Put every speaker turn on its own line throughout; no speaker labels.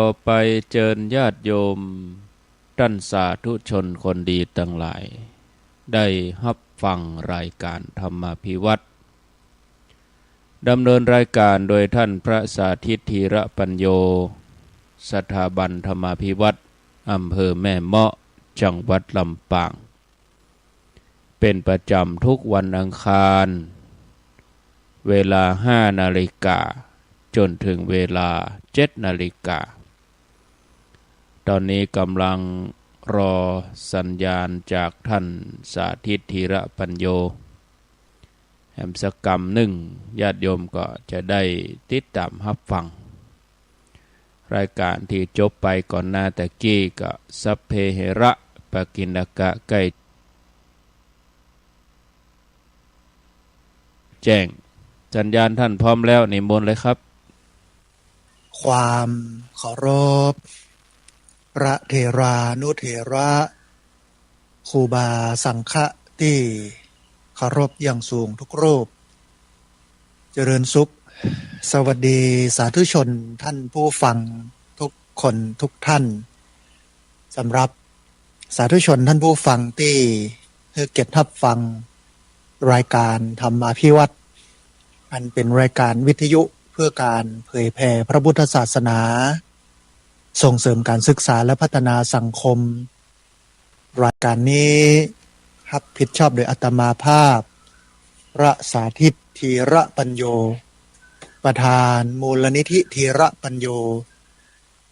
ต่อไปเจิญญาติโยมท่านสาธุชนคนดีทั้งหลายได้รับฟังรายการธรรมภิวัตรดำเนินรายการโดยท่านพระสาธิตธีระปัญโยสถาบันธรรมภิวัตรอำเภอแม่เมาะจังหวัดลำปางเป็นประจำทุกวันอังคารเวลา 5 นาฬิกาจนถึงเวลา 7 นาฬิกาตอนนี้กำลังรอสัญญาณจากท่านสาธิตธีระปัญโยแห่งสกรรมหนึ่งญาติโยมก็จะได้ติดตามรับฟังรายการที่จบไปก่อนหน้าตะกี้ก็สัพเพเหระปกิณกะใกล้แจ้งสัญญาณท่านพร้อมแล้วนิมนต์เลยครับ
ความเคารพพระเถรานุเถระครูบาสังฆะที่เคารพอย่างสูงทุกรูปเจริญสุขสวัสดีสาธุชนท่านผู้ฟังทุกคนทุกท่านสำหรับสาธุชนท่านผู้ฟังที่เกียรติรับฟังรายการธรรมาภิวัตรอันเป็นรายการวิทยุเพื่อการเผยแผ่พระพุทธศาสนาส่งเสริมการศึกษาและพัฒนาสังคมรายการนี้รับผิดชอบโดยอาตมาภาพพระสาธิตธีระปัญโยประธานมูลนิธิธีระปัญโย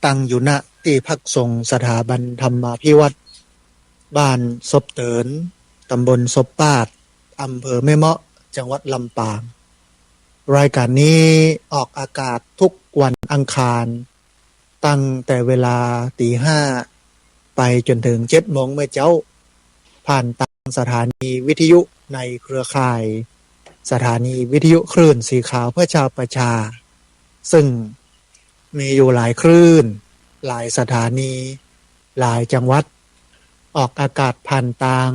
ตั้งอยู่ณที่พักสงฆ์สถาบันธรรมาภิวัตรบ้านศพเตินตำบลศพปาดอำเภอแม่เมาะจังหวัดลำปางรายการนี้ออกอากาศทุกวันอังคารตั้งแต่เวลา 5:00 ไปจนถึง 7:00 นเมื่อเจ้าผ่านทางสถานีวิทยุในเครือข่ายสถานีวิทยุคลื่นสีขาวเพื่อชาวประชาซึ่งมีอยู่หลายคลื่นหลายสถานีหลายจังหวัดออกอากาศผ่านทาง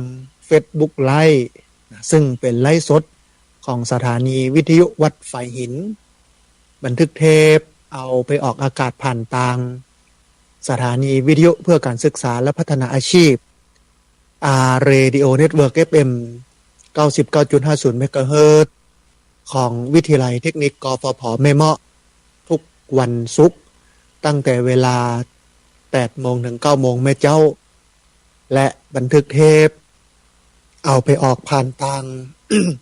Facebook ไลฟ์ซึ่งเป็นไลฟ์สดของสถานีวิทยุวัดไฟหินบันทึกเทปเอาไปออกอากาศผ่านทางสถานีวิทยุเพื่อการศึกษาและพัฒนาอาชีพRadio Network FM 99.50 เมกะเฮิรตซ์ของวิทยาลัยเทคนิคกฟผแม่เมาะทุกวันศุกร์ตั้งแต่เวลา 8 โมงถึง 9 โมงแม่เจ้าและบันทึกเทปเอาไปออกผ่านทาง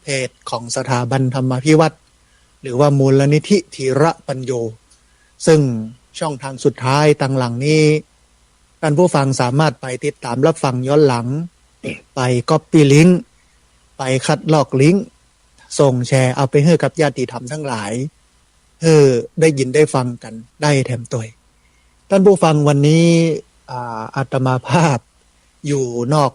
เพจของสถาบันธรรมาภิวัตรหรือว่ามูลนิธิธีระปัญโยซึ่งช่องทางสุดท้ายทางหลังนี้ท่านผู้ฟังสามารถไปติดตามรับฟังย้อนหลังไปก๊อปปี้ลิงก์ไปคัดลอกลิงก์ส่งแชร์เอาไปให้กับญาติธรรมทั้งหลายได้ยินได้ฟังกันได้แถมตัวท่านผู้ฟังวันนี้อาตมาภาพอยู่นอก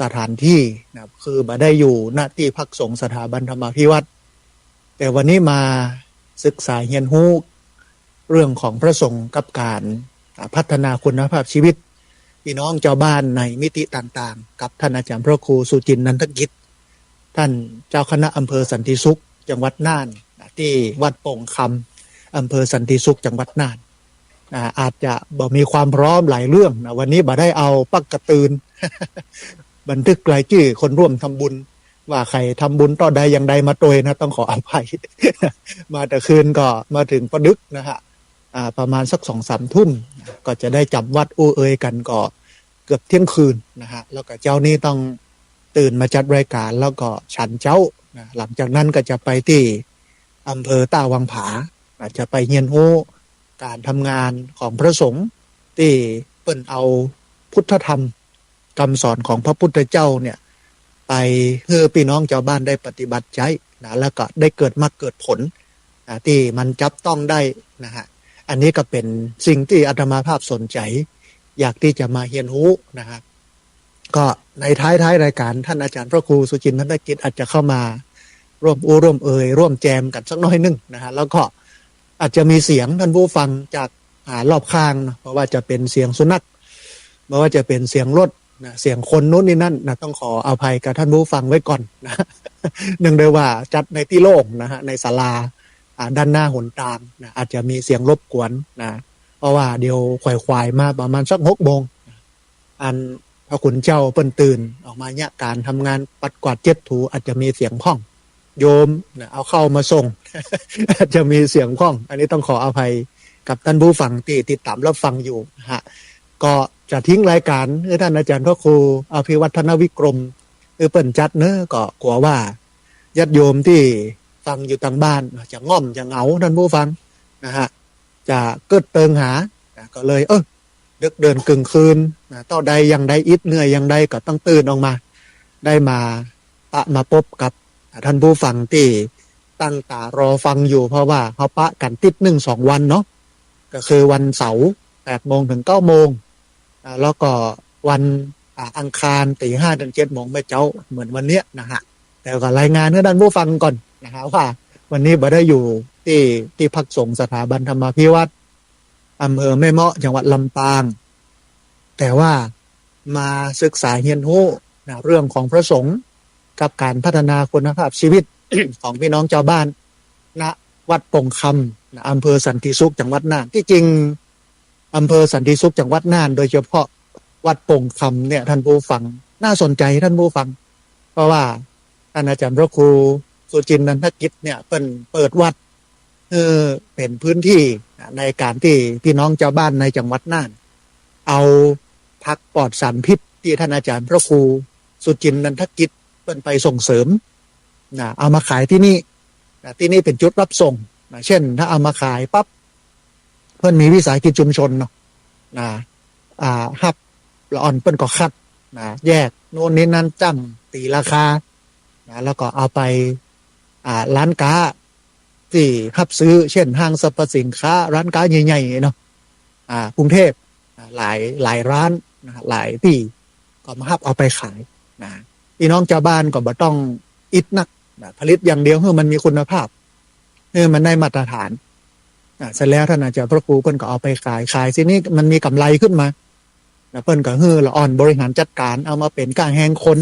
สถานที่นะคือมาได้อยู่ณที่พักสงฆ์สถาบันธรรมาภิวัตรแต่วันนี้มาศึกษาเรียนรู้เรื่องของพระสงฆ์กับการพัฒนาคุณภาพชีวิตพี่น้องเจ้าบ้านในมิติต่างๆกับท่านอาจารย์พระครูสุจินต์นันทกิจท่านเจ้าคณะอำเภอสันติสุขจังหวัดน่านที่วัดโป่งคำอำเภอสันติสุขจังหวัดน่านอาจจะบ่มีความพร้อมหลายเรื่องนะวันนี้บ่ได้เอาปักกระตืน บันทึกรายชื่อคนร่วมทำบุญว่าใครทำบุญต่อใดอย่างใดมาโดยนะต้องขออภัย มาแต่คืนก็มาถึงประดึกนะฮะประมาณสัก 2-3 ทุ่มก็จะได้จับวัดอู้เอยกันก็เกือบเที่ยงคืนนะฮะแล้วก็เจ้านี่ต้องตื่นมาจัดรายการแล้วก็ฉันเจ้านะหลังจากนั้นก็จะไปที่อำเภอตาวังผาจะไปเรียนรู้การทำงานของพระสงฆ์ที่เปิ้นเอาพุทธธรรมคำสอนของพระพุทธเจ้าเนี่ยไปให้พี่น้องชาวบ้านได้ปฏิบัติใช้นะแล้วก็ได้เกิดมรรคเกิดผลที่มันจับต้องได้นะฮะอันนี้ก็เป็นสิ่งที่อาตมาภาพสนใจอยากที่จะมาเรียนรู้นะครับก็ในท้ายรายการท่านอาจารย์พระครูสุจินต์นันทกิจอาจจะเข้ามาร่วมร่วมร่วมแจมกันสักน้อยนึงนะฮะแล้วก็อาจจะมีเสียงท่านผู้ฟังจากรอบข้างนะเพราะว่าจะเป็นเสียงสุนัขเพราะว่าจะเป็นเสียงรถนะเสียงคนนู้นนี่นั่นนะต้องขออภัยกับท่านผู้ฟังไว้ก่อนนะเนื่องด้วยว่าจัดในที่โล่งนะฮะในศาลาด้านหน้าหนทางนะอาจจะมีเสียงรบกวนนะ เพราะว่าเดี๋ยวควายมาประมาณสัก6 โมงอันพระคุณเจ้าเปิ้นตื่นออกมาเนี่ยการทำงานปัดกวาดเจ็ดถูอาจจะมีเสียงพ้องโยมเอาเข้ามาส่ง อาจจะมีเสียงพ้องอันนี้ต้องขออภัยกับท่านผู้ฟังที่ติดตามรับฟังอยู่ฮะก็จะทิ้งรายการให้ท่านอาจารย์พระครูอภิวัฒนวิกรมเปิ้นจัดเนอะก็กลัวว่าญาติโยมที่ฟังอยู่ทางบ้านจะง่อมจะเหงาท่านผู้ฟังนะฮะจะเกิดเติงหาก็เลยดึกเดินกึ่งคืนต่อใดยังได้อิดเหนื่อยยังได้ก็ต้องตื่นออกมาได้มาพบกับท่านผู้ฟังที่ตั้งตารอฟังอยู่เพราะว่าเขาปะกันติด1-2 วันเนาะก็คือวันเสาร์8 โมงถึง 9 โมงแล้วก็วันอังคารตี 5 ถึง 7 โมงไม่เจ้าเหมือนวันเนี้ยนะฮะแต่ก็รายงานให้ท่านผู้ฟังก่อนนะฮะว่าวันนี้บ่ได้อยู่ที่พักสงฆ์สถาบันธรรมาภิวัตรอำเภอแม่เมาะจังหวัดลำปางแต่ว่ามาศึกษาเรียนรู้เรื่องของพระสงฆ์กับการพัฒนาคุณภาพชีวิต ของพี่น้องชาวบ้านณวัดปงคำอำเภอสันติสุขจังหวัดน่านที่จริงอำเภอสันติสุขจังหวัดน่านโดยเฉพาะวัดปงคำเนี่ยท่านผู้ฟังน่าสนใจท่านผู้ฟังเพราะว่าท่านอาจารย์พระครูสุจินต์นันทกิจเนี่ยเปิดวัดเป็นพื้นที่ในการที่พี่น้องชาวบ้านในจังหวัดน่านเอาผักปลอดสารพิษที่ท่านอาจารย์พระครูสุจินต์นันทกิจเป็นไปส่งเสริมเอามาขายที่นี่ที่นี่เป็นจุดรับส่งเช่นถ้าเอามาขายปั๊บเพื่อนมีวิสาหกิจชุมชนเนาะฮับละอ่อนเปิ้นก็คัดแยกโน่นนี้นั่นจ้ำตีราคาแล้วก็เอาไปร้านค้าที่ฮับซื้อเช่นห้างสรรพสินค้าร้านค้าใหญ่ๆเนาะกรุงเทพหลายร้านหลายที่ก็มาฮับเอาไปขายพี่น้องชาวบ้านก็บ่ต้องอิดนักผลิตอย่างเดียวให้มันมีคุณภาพให้มันได้มาตรฐานเสร็จแล้วท่านอาจารย์พระครูเพิ่นก็เอาไปขายสินี่มันมีกำไรขึ้นมาเพิ่นก็ละอ่อนบริหารจัดการเอามาเป็นการแหงคน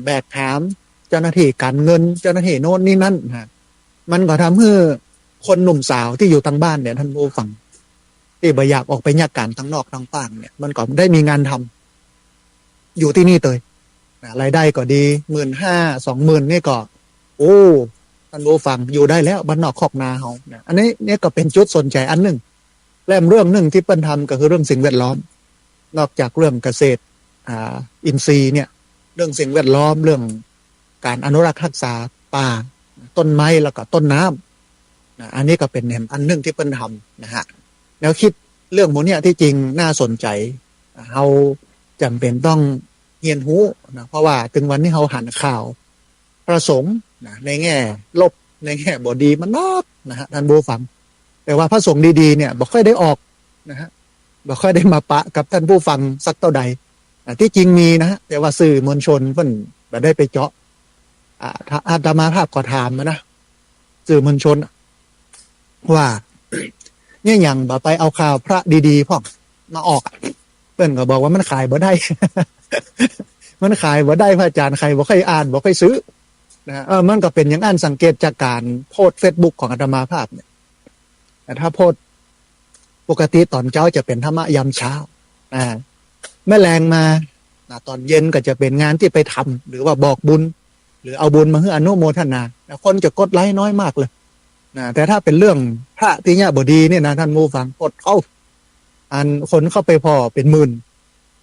แบกหามเจ้าหน้าที่การเงินเจ้าหน้าที่โน่นนี่นั่นมันก็ทำให้คนหนุ่มสาวที่อยู่ทางบ้านเนี่ยท่านผู้ฟังที่บ่อยากออกไปยากการทางนอกทางป่างเนี่ยมันก็ได้มีงานทำอยู่ที่นี่เลยรายได้ก็ดี 15,000-20,000นี่ก็โอ้ท่านผู้ฟังอยู่ได้แล้วบ้านนอกคอกนาเฮาอันนี้เนี่ยก็เป็นจุดสนใจอันหนึ่งและเรื่องหนึ่งที่เปิ้นทำก็คือเรื่องสิ่งแวดล้อมนอกจากเรื่องเกษตรอินทรีย์เนี่ยเรื่องสิ่งแวดล้อมเรื่องการอนุรักษ์รักษาป่าต้นไม้แล้วก็ต้นน้ำอันนี้ก็เป็นอันหนึ่งที่เปิ้นทำนะฮะแล้วคิดเรื่องพวกนี้ที่จริงน่าสนใจเฮาจำเป็นต้องเรียนรู้นะเพราะว่าถึงวันที่เฮาหันข่าวพระสงฆ์ในแง่ลบในแง่บ่ดีมันนักนะฮะท่านผู้ฟังแต่ว่าพระสงฆ์ดีๆเนี่ยบ่ค่อยได้ออกนะฮะบ่ค่อยได้มาปะกับท่านผู้ฟังสักเท่าใดที่จริงมีนะฮะแต่ว่าสื่อมวลชนเพิ่นบ่ได้ไปเจาะอาตมาภาพก็ถามนะสื่อมวลชนว่าเนี่ยอย่างบ่ไปเอาข่าวพระดีๆพ่อมาออกเพิ่นก็บอกว่ามันขายบ่ได้ มันขายบ่ได้พระอาจารย์ใครบ่ค่อยอ่านบ่ค่อยซื้อนะมันก็เป็นอย่างอันสังเกตจากการโพสต์ Facebook ของอาตมาภาพเนี่ยแต่ถ้าโพสต์ปกติตอนเช้าจะเป็นธรรมะยามเช้าแม่แรงมาตอนเย็นก็จะเป็นงานที่ไปทำหรือว่าบอกบุญหรือเอาบุญมาให้อนุโมทนาคนจะกดไลค์น้อยมากเลยแต่ถ้าเป็นเรื่องพระที่เนี่ยบ่ดีเนี่ยนะท่านผู้ฟังกดเข้าคนเข้าไปพอเป็นหมื่น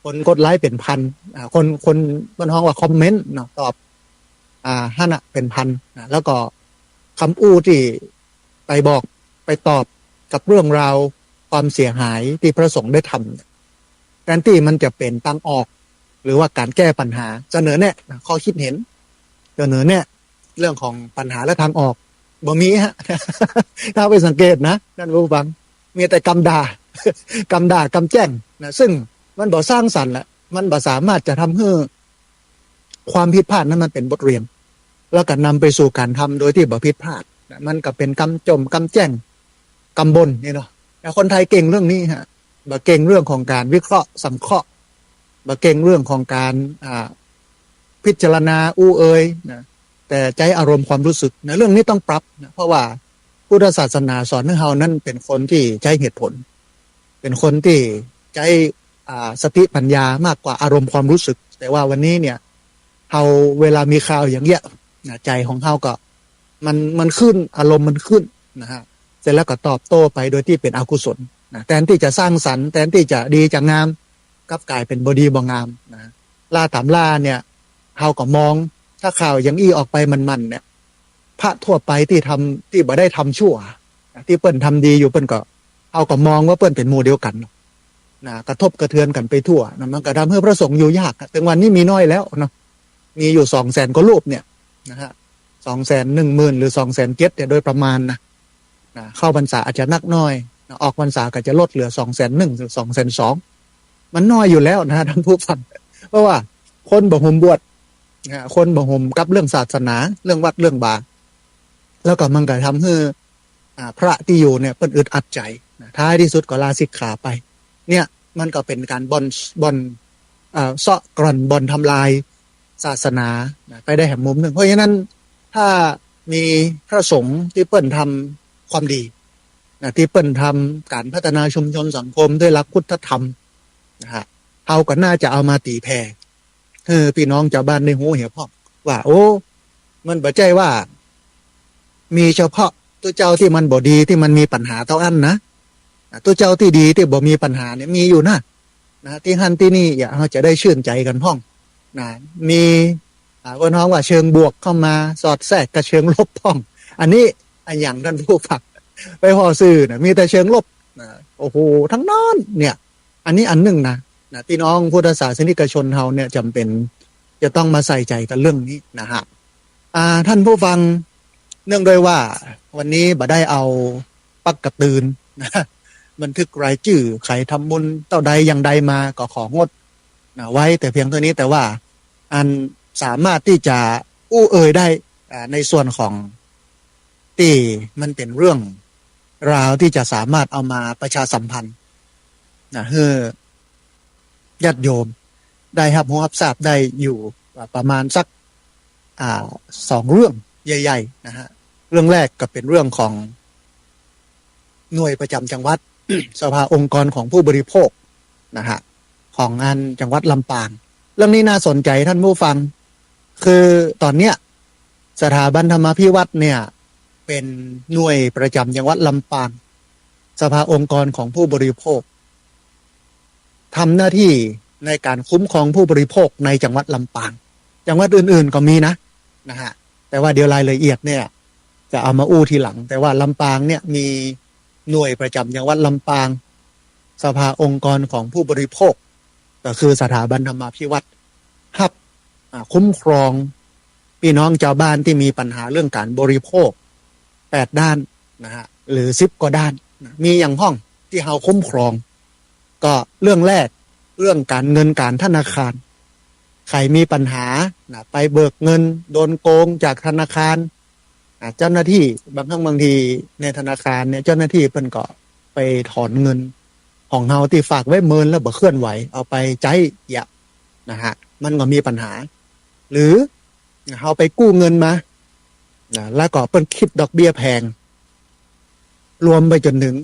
คนกดไลค์เป็นพันคนมันฮ้องว่าคอมเมนต์เนาะตอบหั่นน่ะเป็นพันแล้วก็คำอู้ที่ไปบอกไปตอบกับเรื่องราวความเสียหายที่พระสงฆ์ได้ทำการที่มันจะเป็นตั้งออกหรือว่าการแก้ปัญหาเสนอแนะข้อคิดเห็นเสนอแนะเรื่องของปัญหาและทางออกบ่มีฮะ ถ้าไปสังเกตนะท่านผู้ฟังมีแต่กำด่ากำแจ้งนะซึ่งมันบ่สร้างสรรค์ละมันบ่สามารถจะทำให้ความผิดพลาดนั้นมันเป็นบทเรียนแล้วก็นำไปสู่การทำโดยที่บ่ผิดพลาดมันก็เป็นกำจมกำแจ้งกำบนนี่เนาะแต่คนไทยเก่งเรื่องนี้ฮะบ่เก่งเรื่องของการวิเคราะห์สังเคราะห์บ่เก่งเรื่องของการพิจารณาอู้เอ่ยนะแต่ใจอารมณ์ความรู้สึกนะเรื่องนี้ต้องปรับนะเพราะว่า พุทธศาสนาสอนให้เฮานั้นเป็นคนที่ใช้เหตุผลเป็นคนที่ใช้สติปัญญามากกว่าอารมณ์ความรู้สึกแต่ว่าวันนี้เนี่ยเฮาเวลามีข่าวอย่างเงี้ยใจของเฮาก็มันขึ้นอารมณ์มันขึ้นนะฮะเสร็จแล้วก็ตอบโต้ไปโดยที่เป็นอกุศลนะแทนที่จะสร้างสรรค์แทนที่จะดีจะงามกลับกลายเป็นบ่ดีบ่งามนะล่าถามล่าเนี่ยเฮาก็มองถ้าข่าวอย่างอี้ออกไปมันเนี่ยพระทั่วไปที่บ่ได้ทำชั่วที่เปิ้นทำดีอยู่เปิ้นก็เฮาก็มองว่าเปิ้นเป็นหมู่เดียวกันนะกระทบกระเทือนกันไปทั่วนะมันก็ทำให้พระสงฆ์อยู่ยากถึงวันนี้มีน้อยแล้วเนาะมีอยู่ 200,000 กว่ารูปเนี่ยนะฮะ210,000 หรือ 207,000เนี่ยโดยประมาณนะเข้าพรรษาอาจจะนักน้อยออกพรรษาก็จะลดเหลือ 201,000 หรือ 202,000มันน้อยอยู่แล้วนะท่านผู้ฟังเพราะว่าคนบ่ห่มบวชคนบ่ห่มกับเรื่องศาสนาเรื่องวัดเรื่องบาแล้วก็มันก็ทำให้พระที่อยู่เนี่ยเปิ้นอึดอัดใจท้ายที่สุดก็ลาสิกขาไปเนี่ยมันก็เป็นการบ่อนเซาะกร่อนบ่อนทำลายศาสนาไปได้แห่งมุมหนึ่งเพราะฉะนั้นถ้ามีพระสงฆ์ที่เปิ้นทำความดีที่เปิ้นทำการพัฒนาชุมชนสังคมด้วยหลักพุทธธรรมนะฮะเฮาก็น่าจะเอามาตีแผ่พี่น้องชาวบ้านในหูเหี่ยวพ่อว่าโอ้มันบ่ใช่ว่ามีเฉพาะตัวเจ้าที่มันบ่ดีที่มันมีปัญหาเท่าอันนะตัวเจ้าที่ดีที่บ่มีปัญหาเนี่ยมีอยู่นะที่หันที่นี่อย่าเราจะได้ชื่นใจกันพ่องนะมีคนฮ้องว่าเชิงบวกเข้ามาสอดแทรกกับเชิงลบพ่องอันนี้อันอย่างท่านผู้ฟังไปห่อซื่อนะมีแต่เชิงลบนะโอ้โหทั้งนั้นเนี่ยอันนี้อันหนึ่งนะพี่น้องพุทธศาสนิกชนเฮาเนี่ยจำเป็นจะต้องมาใส่ใจกันเรื่องนี้นะฮะท่านผู้ฟังเนื่องด้วยว่าวันนี้บ่ได้เอาปักกระตืนนะบันทึกรายชื่อใครทำบุญเท่าใดอย่างใดมาก็ของดไว้แต่เพียงเท่านี้แต่ว่าอันสามารถที่จะอู้เอ่ยได้ในส่วนของที่มันเป็นเรื่องราวที่จะสามารถเอามาประชาสัมพันธ์ให้ญาติโยมได้รับรู้รับทราบได้อยู่ประมาณสัก2 เรื่องใหญ่ๆนะฮะเรื่องแรกก็เป็นเรื่องของหน่วยประจำจังหวัด สภาองค์กรของผู้บริโภคนะฮะของงานจังหวัดลำปางเรื่องนี้น่าสนใจท่านผู้ฟังคือตอนเนี้ยสถาบันธรรมพิวัตรเนี่ยเป็นหน่วยประจำจังหวัดลำปางสภาองค์กรของผู้บริโภคทำหน้าที่ในการคุ้มครองผู้บริโภคในจังหวัดลำปางจังหวัดอื่นๆก็มีนะฮะแต่ว่าเดี๋ยวรายละเอียดเนี่ยจะเอามาอู้ทีหลังแต่ว่าลำปางเนี่ยมีหน่วยประจำจังหวัดลำปางสภาองค์กรของผู้บริโภคก็คือสถาบันธรรมาภิวัตรคุ้มครองพี่น้องชาวบ้านที่มีปัญหาเรื่องการบริโภค8 ด้านนะฮะหรือ10 กว่าด้านมีอย่างห้องที่เฮาคุ้มครองก็เรื่องแรกเรื่องการเงินการธนาคารใครมีปัญหาไปเบิกเงินโดนโกงจากธนาคารเจ้าหน้าที่บางครั้งบางทีในธนาคารเนี่ยเจ้าหน้าที่เพิ่นก็ไปถอนเงินของเฮาที่ฝากไว้เมินแล้วบ่เคลื่อนไหวเอาไปใช้อย่านะฮะมันก็มีปัญหาหรือเฮาไปกู้เงินมาแล้วก็เพิ่นคิดดอกเบี้ยแพงรวมไปจนถึง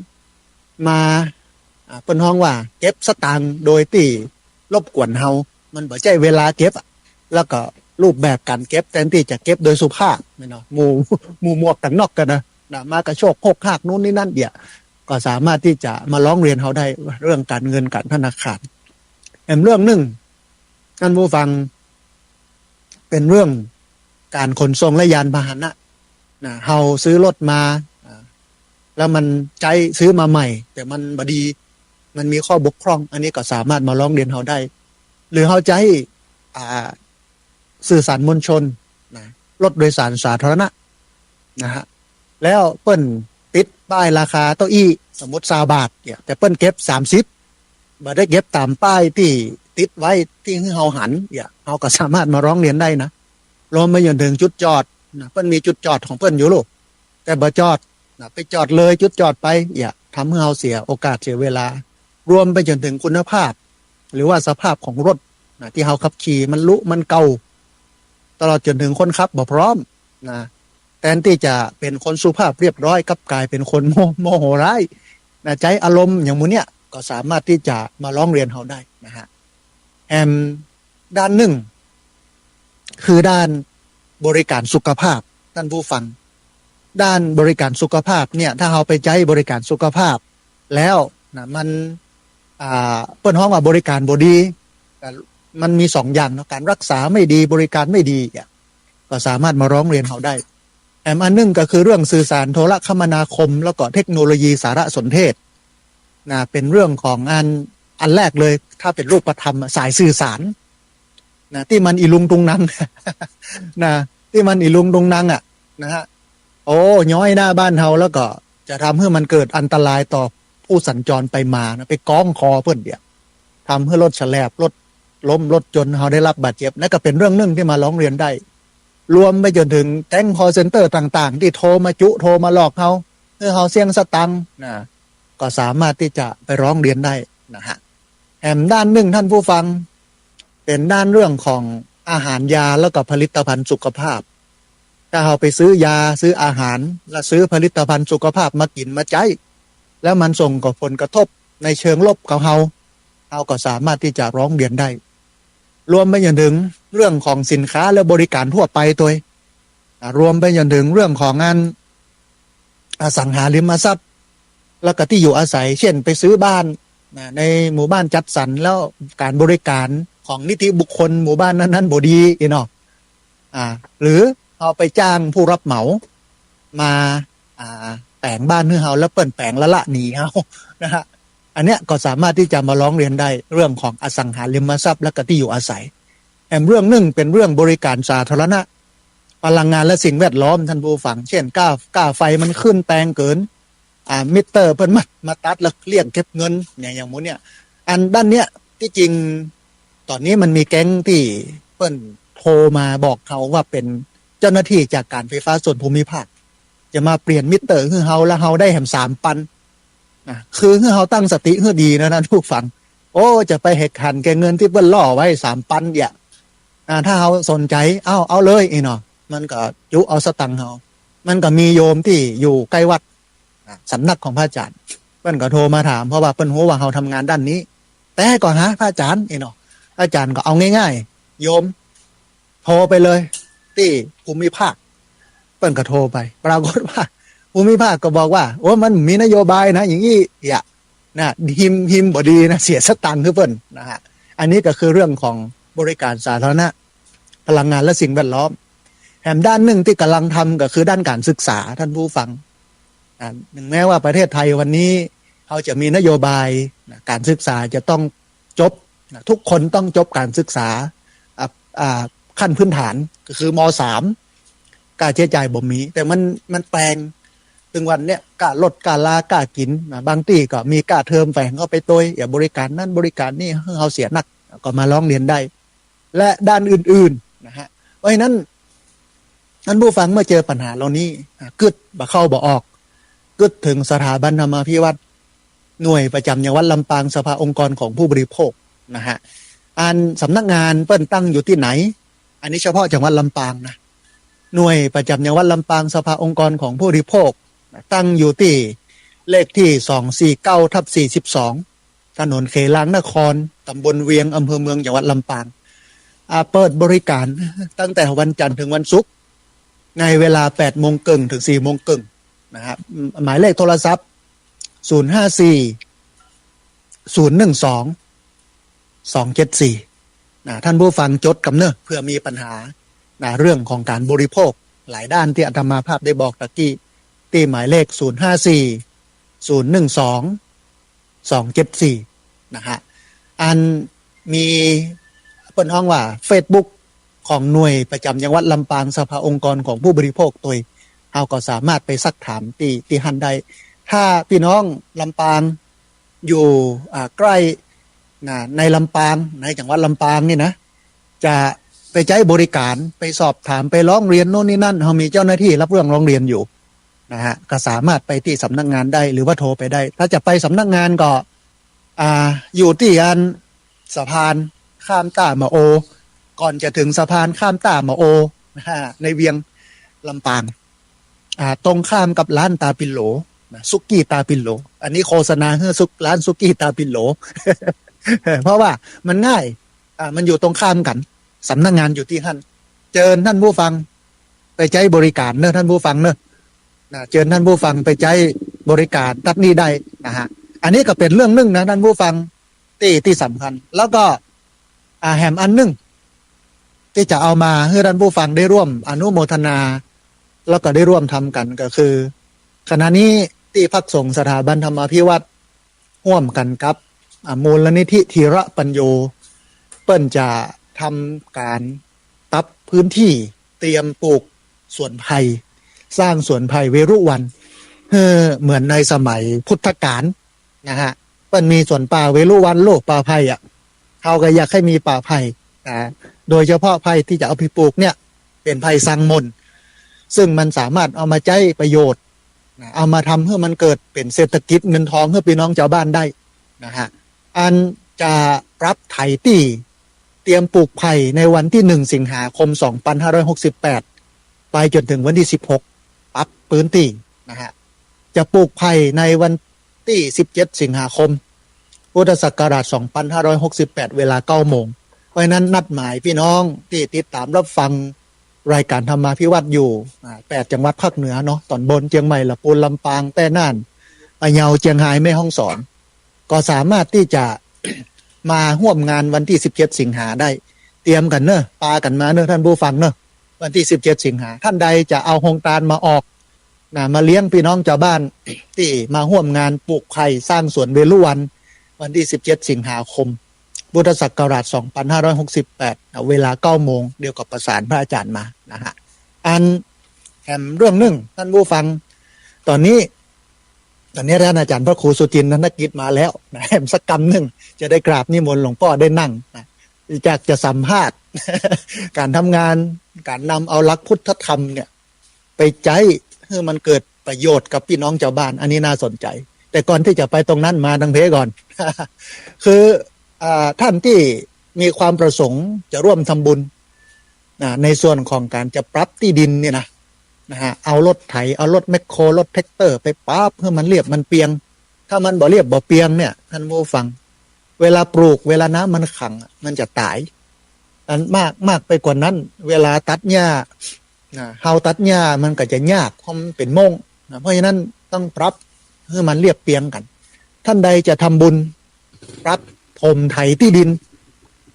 มาเพิ่นฮ้องว่าเก็บสตางค์โดยที่รบกวนเฮามันบ่ใช่เวลาเก็บแล้วก็รูปแบบการเก็บแทนที่จะเก็บโดยสุภาพไม่เนาะหมู่หมวกกันนอกกันนะมากระโชกโคกหักนู้นนี่นั่นเดี๋ยวก็สามารถที่จะมาร้องเรียนเขาได้เรื่องการเงินการธนาคารเรื่องหนึ่งท่านผู้ฟังเป็นเรื่องการขนส่งและยานพาหนะเฮาซื้อรถมาแล้วมันใจซื้อมาใหม่แต่มันบ่ดีมันมีข้อบกพร่องอันนี้ก็สามารถมาร้องเรียนเขาได้หรือเขาจะให้สื่อสารมวลชนรถโดยสารสาธารณะนะฮะแล้วเปิ้นติดป้ายราคาเก้าอี้สมมติ20 บาทเนี่ยแต่เปิ้นเก็บ30บ่ได้เก็บตามป้ายที่ติดไว้ที่เฮาหันเนี่ยเฮาก็สามารถมาร้องเรียนได้นะรวมไปจนถึงจุดจอดเปิ้นมีจุดจอดของเปิ้นอยู่ลูกแต่บ่จอดไปจอดเลยจุดจอดไปอย่าทำให้เฮาเสียโอกาสเสียเวลารวมไปจนถึงคุณภาพหรือว่าสภาพของรถที่เฮาขับขี่มันลุมันเก่าตลอดจนถึงคนขับบ่พร้อม แทนที่จะเป็นคนสุภาพเรียบร้อยกลับกลายเป็นคนโมโหร้ายนะใจอารมณ์อย่างมู้เนี่ยก็สามารถที่จะมาร้องเรียนเขาได้นะฮะด้านหนึ่งคือด้านบริการสุขภาพท่านผู้ฟังด้านบริการสุขภาพเนี่ยถ้าเราไปใจบริการสุขภาพแล้วนะมันเปิ้นฮ้องว่าบริการบ่ดีมันมี2 อย่างเนาะการรักษาไม่ดีบริการไม่ดีก็สามารถมาร้องเรียนเขาได้อันหนึ่งก็คือเรื่องสื่อสารโทรคมนาคมแล้วก็เทคโนโลยีสารสนเทศนะเป็นเรื่องของอันแรกเลยถ้าเป็นรูปธรรมสายสื่อสารนะที่มันอีลุงตุงนัง นะที่มันอีลุงตุงนังนะฮะโอ้ย้อยหน้าบ้านเฮาแล้วก็จะทำให้มันเกิดอันตรายต่อผู้สัญจรไปมานะไปก้องคอเพิ่นเดียวทำให้รถแฉลบรถล้มรถจนเฮาได้รับบาดเจ็บนั่นก็เป็นเรื่องนึงที่มาร้องเรียนได้รวมไปจนถึงแก๊งคอลเซ็นเตอร์ต่างๆที่โทรมาโทรมาหลอกเฮาเพื่อเฮาเสี่ยงสตังค์นะก็สามารถที่จะไปร้องเรียนได้นะฮะด้านหนึ่งท่านผู้ฟังเป็นด้านเรื่องของอาหารยาแล้วก็ผลิตภัณฑ์สุขภาพถ้าเราไปซื้อยาซื้ออาหารและซื้อผลิตภัณฑ์สุขภาพมากินมาใช้แล้วมันส่งกับผลกระทบในเชิงลบกับเราก็สามารถที่จะร้องเรียนได้รวมไปจนถึงเรื่องของสินค้าและบริการทั่วไปตัวรวมไปจนถึงเรื่องของงานอสังหาริมทรัพย์แล้วก็ที่อยู่อาศัยเช่นไปซื้อบ้านในหมู่บ้านจัดสรรแล้วการบริการของนิติบุคคลหมู่บ้านนั้นๆบ่ดีเนาะหรือเอาไปจ้างผู้รับเหมามาแต่งบ้านให้เฮาแล้วเปิ้นแปลงละหนีเฮานะฮะอันเนี้ยก็สามารถที่จะมาร้องเรียนได้เรื่องของอสังหาริมทรัพย์และก็ที่อยู่อาศัยเรื่องนึงเป็นเรื่องบริการสาธารณะพลังงานและสิ่งแวดล้อมท่านผู้ฟังเช่นค่าไฟมันขึ้นแพงเกินมิเตอร์เพิ่นมาตัดแล้วเรียกเก็บเงินอย่างมื้อเนี่ยอันด้านเนี้ยที่จริงตอนนี้มันมีแก๊งที่เปิ้นโทรมาบอกเขาว่าเป็นเจ้าหน้าที่จากการไฟฟ้าส่วนภูมิภาคจะมาเปลี่ยนมิเตอร์ให้เฮาแล้วเฮาได้แถม3 ปันคือให้เฮาตั้งสติให้ดีนะท่านผู้ฟังโอ้จะไปเฮ็ดหันแกเงินที่เปิ้นล่อไว้3 ปันเนี่ยถ้าเฮาสนใจเอาเลยเนาะมันก็ยุเอาสตังค์เฮามันก็มีโยมที่อยู่ใกล้วัดสำนักของพระอาจารย์เปิ้นก็โทรมาถามเพราะว่าเปิ้นรู้ว่าเฮาทำงานด้านนี้แต่ก่อนฮะพระอาจารย์เนาะพระอาจารย์ก็เอาง่ายๆโยมโทรไปเลยที่ภูมิภาคเปิ้นก็โทรไปปรากฏว่าภูมิภาคก็บอกว่าโอ้มันมีนโยบายนะอย่างนี้นะหิมบ่ดีนะเสียสตังค์คือเปิ้นนะฮะอันนี้ก็คือเรื่องของบริการสาธารณะพลังงานและสิ่งแวดล้อมด้านหนึ่งที่กำลังทำก็คือด้านการศึกษาท่านผู้ฟังถึงแม้ว่าประเทศไทยวันนี้เขาจะมีนโยบายการศึกษาจะต้องจบทุกคนต้องจบการศึกษาขั้นพื้นฐานก็คือม.3 การใช้จ่ายบ่มีแต่มันแปลงถึงวันเนี้ยกะลดกะลากะกินบางที่ก็มีกะเทอมแฝงเข้าไปตัวบริการนั่นบริการนี่เขาเสียหนักก็มาร้องเรียนได้และด้านอื่นๆนะฮะเพราะฉะนั้นท่านผู้ฟังเมื่อเจอปัญหาเหล่านี้กึดบ่เข้าบ่ออกกึดถึงสถาบันธรรมาภิวัตรหน่วยประจำจังหวัดลำปางสภาองค์กรของผู้บริโภคนะฮะสำนักงานเปิ้นตั้งอยู่ที่ไหนอันนี้เฉพาะจังหวัดลำปางนะหน่วยประจำจังหวัดลำปางสภาองค์กรของผู้บริโภคตั้งอยู่ที่เลขที่249/42ถนนเขลางนครตำบลเวียงอำเภอเมืองจังหวัดลำปางเปิดบริการตั้งแต่วันจันทร์ถึงวันศุกร์ในเวลา 8:30 นถึง 4:30 นนะครับหมายเลขโทรศัพท์054-012-274ท่านผู้ฟังจดกำเนิดเพื่อมีปัญหาเรื่องของการบริโภคหลายด้านที่อาตมาภาพได้บอกตะกี้ที่หมายเลข054-012-274นะฮะมีเปิ้นฮ้องว่า Facebook ของหน่วยประจำจังหวัดลำปางสภาองค์กรของผู้บริโภคตัวเฮาก็สามารถไปซักถามที่หันใดถ้าพี่น้องลำปางอยู่ใกล้ในลำปางในจังหวัดลำปางนี่นะจะไปใช้บริการไปสอบถามไปร้องเรียนโน่นนี่นั่นเฮามีเจ้าหน้าที่รับเรื่องร้องเรียนอยู่นะฮะก็สามารถไปที่สำนักงานได้หรือว่าโทรไปได้ถ้าจะไปสำนักงานก็อยู่ที่สะพานข้ามต้ามาโอก่อนจะถึงสะพานข้ามต้ามาโอในเวียงลำปาง ตรงข้ามกับร้านตาปิโหลซุกี้ตาปิโหลอันนี้โฆษณาให้ร้านซุกี้ตาปิโหล เพราะว่ามันง่ายมันอยู่ตรงข้ามกันสำนักงานอยู่ที่ท่านเชิญท่านผู้ฟังไปใช้บริการเนอะท่านผู้ฟังเนอะเชิญท่านผู้ฟังไปใช้บริการตัดนี้ได้นะฮะอันนี้ก็เป็นเรื่องนึงนะท่านผู้ฟังที่สำคัญแล้วก็แหมอันนึงที่จะเอามาให้ท่านผู้ฟังได้ร่วมอนุโมทนาแล้วก็ได้ร่วมทำกันก็คือขณะนี้ที่พักสงฆ์สถาบันธรรมาภิวัตรร่วมกันกับมูลนิธิธีระปัญโยเปิ้นจะทำการปรับพื้นที่เตรียมปลูกสวนไผ่สร้างสวนไผ่เวรุวันเหมือนในสมัยพุทธกาลนะฮะเปิ้นมีสวนป่าเวรุวันโลกป่าไผ่เขาก็อยากให้มีป่าไผ่โดยเฉพาะไผ่ที่จะเอาไปปลูกเนี่ยเป็นไผ่สังมนซึ่งมันสามารถเอามาใช้ประโยชน์เอามาทำให้มันเกิดเป็นเศรษฐกิจเงินทองให้พี่น้องชาวบ้านได้นะฮะอันจะรับไถที่เตรียมปลูกไผ่ในวันที่1สิงหาคม2568ไปจนถึงวันที่16ปรับพื้นที่นะฮะจะปลูกไผ่ในวันที่17สิงหาคมพุทธศักราช2568เวลา 9 โมงเพราะนั้นนัดหมายพี่น้องที่ติดตามรับฟังรายการธรรมาภิวัตรอยู่8จังหวัดภาคเหนือเนาะตอนบนเชียงใหม่ลำพูนลำปางแต้น่านพะเยาเชียงรายแม่ฮ่องสอนก็สามารถที่จะ มาร่วมงานวันที่17สิงหาได้เตรียมกันเนอะปากันมาเนอะท่านผู้ฟังเนอะวันที่17สิงหาท่านใดจะเอาโฮงตาลมาออกมาเลี้ยงพี่น้องชาวบ้าน ที่มาร่วมงานปลูกไผ่สร้างสวนเวรุวันวันที่17สิงหาคมพุทธศักราช2568เวลา 9 โมงเดียวกับประสานพระอาจารย์มานะฮะอันแถมเรื่องหนึ่งท่านผู้ฟังตอนนี้ท่านอาจารย์พระครูสุจินต์ธนกิจมาแล้วนะแถมสักกรรมหนึ่งจะได้กราบนิมนต์หลวงพ่อได้นั่งนะอยากจะสัมภาษณ์ การทำงานการนำเอาหลักพุทธธรรมเนี่ยไปใช้ให้มันเกิดประโยชน์กับพี่น้องชาวบ้านอันนี้น่าสนใจแต่ก่อนที่จะไปตรงนั้นมาดังเพก่อน คือท่านที่มีความประสงค์จะร่วมทำบุญในส่วนของการจะปรับที่ดินเนี่ยนะฮะเอารถไถเอารถแมคโครรถแท็กเตอร์ไปปรับเพื่อมันเรียบมันเปียงถ้ามันบ่เรียบบ่เปียงเนี่ยท่านผู้ฟังเวลาปลูกเวลาน้ำมันขังมันจะตายอันมากไปกว่านั้นเวลาตัดหญ้าเฮาตัดหญ้ามันก็จะยากเพราะมันเป็นโม่งเพราะฉะนั้นต้องปรับให้มันเรียบเปียงกันท่านใดจะทำบุญปรับถมไถที่ดิน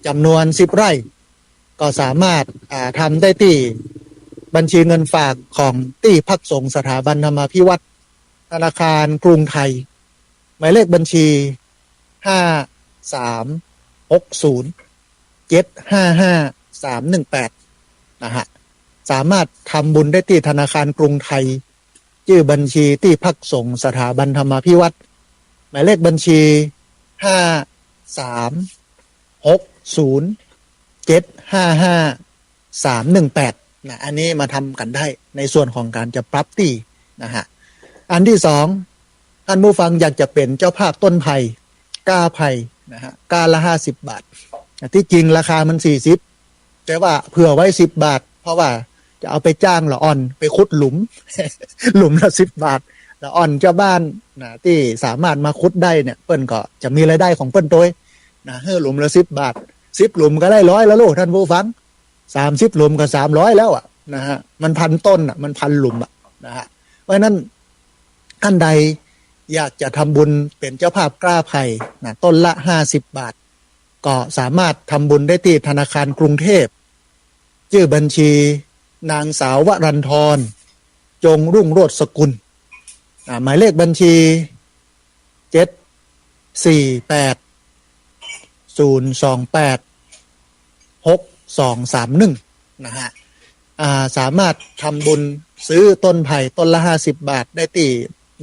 จำนวน10 ไร่ก็สามารถทำได้ที่บัญชีเงินฝากของที่พักสงฆ์สถาบันธรรมาภิวัตรธนาคารกรุงไทยหมายเลขบัญชี5360755318นะฮะสามารถทำบุญได้ที่ธนาคารกรุงไทยชื่อบัญชีที่พักสงฆ์สถาบันธรรมาภิวัตรหมายเลขบัญชี5360755318นะอันนี้มาทำกันได้ในส่วนของการจะปรับที่นะฮะอันที่สองท่านผู้ฟังอยากจะเป็นเจ้าภาพต้นไผ่ก้าไผ่นะฮะก้าละ50 บาทที่จริงราคามัน40แต่ว่าเผื่อไว้10 บาทเพราะว่าจะเอาไปจ้างละอ่อนไปขุดหลุม หลุมละ10 บาทละอ่อนเจ้าบ้านนะที่สามารถมาขุดได้เนี่ยเปิ้นก็จะมีรายได้ของเปิ้นตัวนะหลุมละ10 บาท10 หลุมก็ได้100แล้วลูกท่านผู้ฟัง30 หลุมก็300แล้วนะฮะมัน1,000 ต้นมัน1,000 หลุมนะฮะเพราะฉะนั้นท่านใดอยากจะทำบุญเป็นเจ้าภาพกล้าไผ่นะต้นละ50 บาทก็สามารถทำบุญได้ที่ธนาคารกรุงเทพชื่อบัญชีนางสาววรันทรจงรุ่งโรจน์สกุลหมายเลขบัญชี748 028 6231นะฮะสามารถทำบุญซื้อต้นไผ่ต้นละ50 บาทได้ที่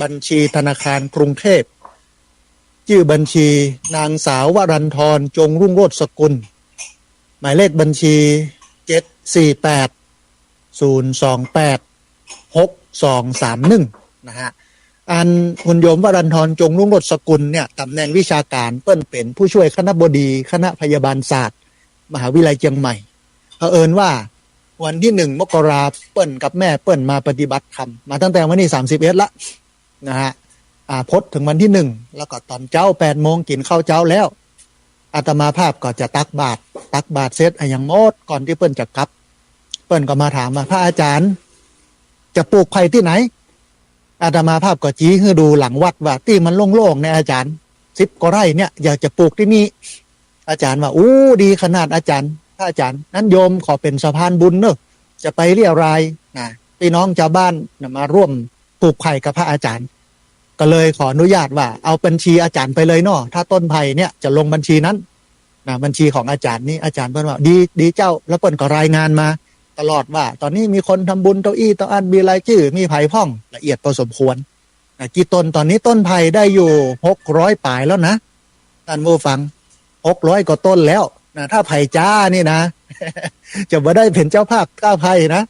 บัญชีธนาคารกรุงเทพชื่อบัญชีนางสาววรันทรจงรุ่งโรจน์สกุลหมายเลขบัญชี748 028 6231นะฮะอันคุณโยมวรันทรจงรุ่งโรจน์สกุลเนี่ยตำแหน่งวิชาการเปิ้นเป็นผู้ช่วยคณบดีคณะพยาบาลศาสตร์มหาวิทยาลัยเชียงใหม่เผอิญว่า วันที่1 มกราเปิ้นกับแม่เปิ้นมาปฏิบัติธรรมมาตั้งแต่วันที่31ละนะฮะพดถึงวันที่1แล้วก็ตอนเช้า8 โมงกินข้าวเช้าแล้วอาตมาภาพก็จะตักบาตรเสร็จอย่างหมดก่อนที่เปิ้นจะกลับเปิ้นก็มาถามว่าพระอาจารย์จะปลูกไผ่ที่ไหนอาตมาภาพก็ชี้ให้ดูหลังวัดว่าที่มันโล่งๆเนี่ยอาจารย์10 กว่าไร่เนี่ยอยากจะปลูกที่นี่อาจารย์ว่าอู้ดีขนาดอาจารย์พระอาจารย์นั้นโยมขอเป็นสะพานบุญเนอะจะไปเรียรายนะพี่น้องชาวบ้านมาร่วมปลูกไผ่กับพระอาจารย์ก็เลยขออนุญาตว่าเอาบัญชีอาจารย์ไปเลยเนาะถ้าต้นไผ่เนี่ยจะลงบัญชีนั้นนะบัญชีของอาจารย์นี่อาจารย์เปิ้นว่าดีเจ้าแล้วเปิ้นก็รายงานมาตลอดว่าตอนนี้มีคนทำบุญเต้าอี้เต้าอันมีรายชื่อมีไผ่พ่องละเอียดพอสมควรกี่ต้นตอนนี้ต้นไผ่ได้อยู่600 ปลายแล้วนะท่านผู้ฟัง600 กว่าต้นแล้วนะถ้าไผ่จ้านี่นะ จะมาได้เป็นเจ้าภาพก้าไผ่นะ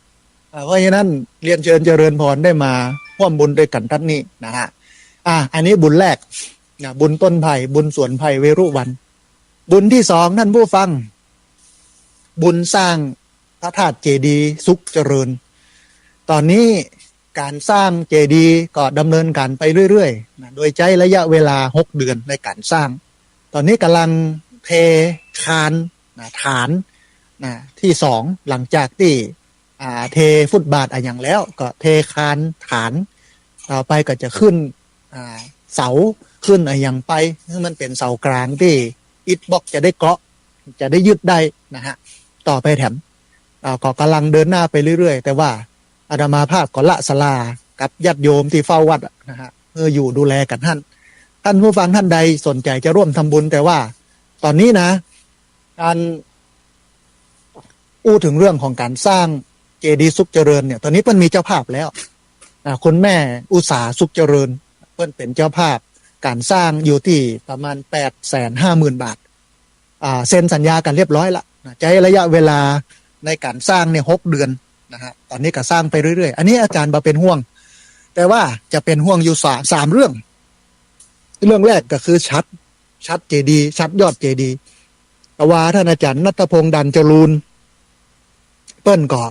เพราะฉะนั้นเรียนเชิญเจริญพรได้มาร่วมบุญด้วยกันท่านนี้นะฮะอันนี้บุญแรกนะบุญต้นไผ่บุญสวนไผ่เวรุวันบุญที่2ท่านผู้ฟังบุญสร้างพระธาตุเจดีย์สุขเจริญตอนนี้การสร้างเจดีย์ก็ดำเนินการไปเรื่อยๆนะโดยใช้ระยะเวลา6 เดือนในการสร้างตอนนี้กำลังเทคานฐานที่2หลังจากที่เทฟุตบาทอย่างแล้วก็เทคานฐานต่อไปก็จะขึ้นเสาขึ้นอย่างไปมันเป็นเสากลางที่อิฐบล็อกจะได้เกาะจะได้ยึดได้นะฮะต่อไปแถมก็กำลังเดินหน้าไปเรื่อยๆแต่ว่าอาตมาภาพก็ละศาลากับญาติโยมที่เฝ้าวัดนะฮะอยู่ดูแลกันท่านผู้ฟังท่านใดสนใจจะร่วมทำบุญแต่ว่าตอนนี้นะการอู้ถึงเรื่องของการสร้างเจดีย์สุขเจริญเนี่ยตอนนี้เพิ่นมีเจ้าภาพแล้วคุณแม่อุษาสุขเจริญเพิ่นเป็นเจ้าภาพการสร้างอยู่ที่ประมาณ850,000 บาทเซ็นสัญญากันเรียบร้อยละใช้ระยะเวลาในการสร้างเนี่ย6 เดือนนะฮะตอนนี้ก็สร้างไปเรื่อยๆอันนี้อาจารย์มาเป็นห่วงแต่ว่าจะเป็นห่วงอยู่3 เรื่องแรกก็คือชัดเจดีย์ชัดยอดเจดีย์แต่ว่าท่านอาจารย์ณัฐพงษ์ดันจรูนเปิ้นก็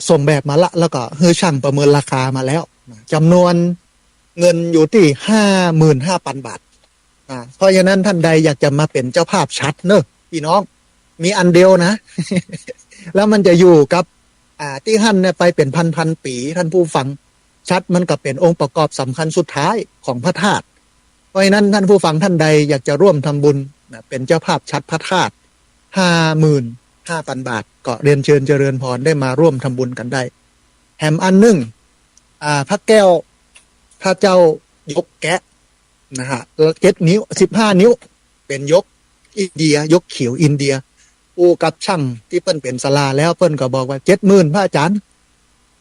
ส่งแบบมาละแล้วก็ให้ช่างประเมินราคามาแล้วจำนวนเงินอยู่ที่55,000 บาทเพราะฉะนั้นท่านใดอยากจะมาเป็นเจ้าภาพชัดเนอะพี่น้องมีอันเดียวนะ แล้วมันจะอยู่กับที่ท่านเนี่ยไปเป็นพันปีท่านผู้ฟังชัดมันก็เป็นองค์ประกอบสำคัญสุดท้ายของพระธาตุเพราะฉะนั้นท่านผู้ฟังท่านใดอยากจะร่วมทำบุญเป็นเจ้าภาพชัดพระธาตุ55,000 บาทก็เรียนเชิญเจริญพรได้มาร่วมทำบุญกันได้แถมอันหนึ่งพระแก้วพระเจ้ายกแกะนะฮะ7 นิ้ว15 นิ้วเป็นยกอินเดียยกเขียวอินเดียอูกับช่างที่เปิ้นเป็นศาลาแล้วเปิ้นก็บอกว่า70,000พระอาจารย์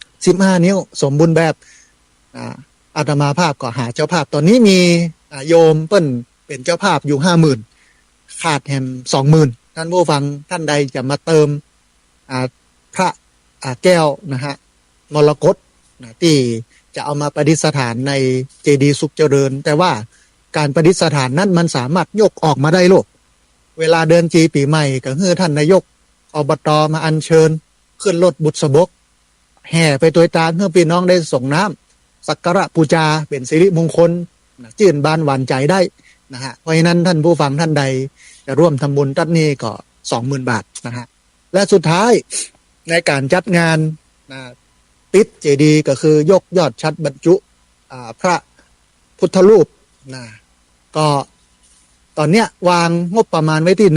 15 นิ้วสมบูรณ์แบบอาตมาภาพก็หาเจ้าภาพตอนนี้มีโยมเปิ้นเป็นเจ้าภาพอยู่50,000ขาดแฮม20,000ท่านผู้ฟังท่านใดจะมาเติมพระแก้วนะฮะมรกตที่จะเอามาประดิษฐานในเจดีย์สุขเจริญแต่ว่าการประดิษฐานนั้นมันสามารถยกออกมาได้ลูกเวลาเดินจีปีใหม่ก็คือท่านนายกอบต.มาอัญเชิญขึ้นรถบุษบกแห่ไปตัวตาเพื่อพี่น้องได้ส่งน้ำสักการะบูชาเป็นสิริมงคลชื่นบานหวานใจได้นะฮะเพราะฉะนั้นท่านผู้ฟังท่านใดจะร่วมทำบุญตัดนี้ก็20,000 บาทนะฮะและสุดท้ายในการจัดงานติดเจดีย์ก็คือยกยอดชัดบรรจุพระพุทธรูปก็ตอนเนี้ยวางงบประมาณไว้ที่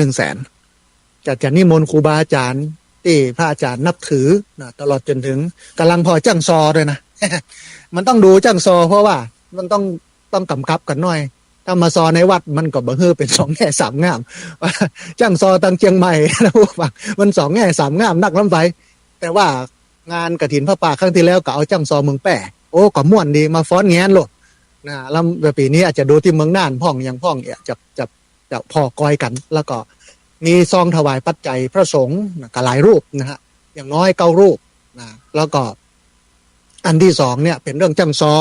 100,000จะนิมนต์ครูบาอาจารย์ที่พระอาจารย์นับถือตลอดจนถึงกำลังพอจ้างซอด้วยนะ มันต้องดูจ้างซอเพราะว่ามันต้องกำกับกันหน่อยถ้ามาซอในวัดมันก็บ่ฮือเป็น2 แง่ 3 งามจ้างซอตังเชียงใหม่นะพวกฟังมัน 2 แง่ 3 งามนักลำไฟแต่ว่างานกฐินพระป่าครั้งที่แล้วก็เอาจ้างซอเมืองแป่โอ้ก็ม่วนดีมาฟ้อนแงนโลดแล้วปีนี้อาจจะดูที่เมืองน่านพ่องอย่างพ่องจะพอกอยกันแล้วก็มีซองถวายปัจจัยพระสงฆ์ก็หลายรูปนะฮะอย่างน้อย9 รูปแล้วก็อันที่2เนี่ยเป็นเรื่องจ้างซอ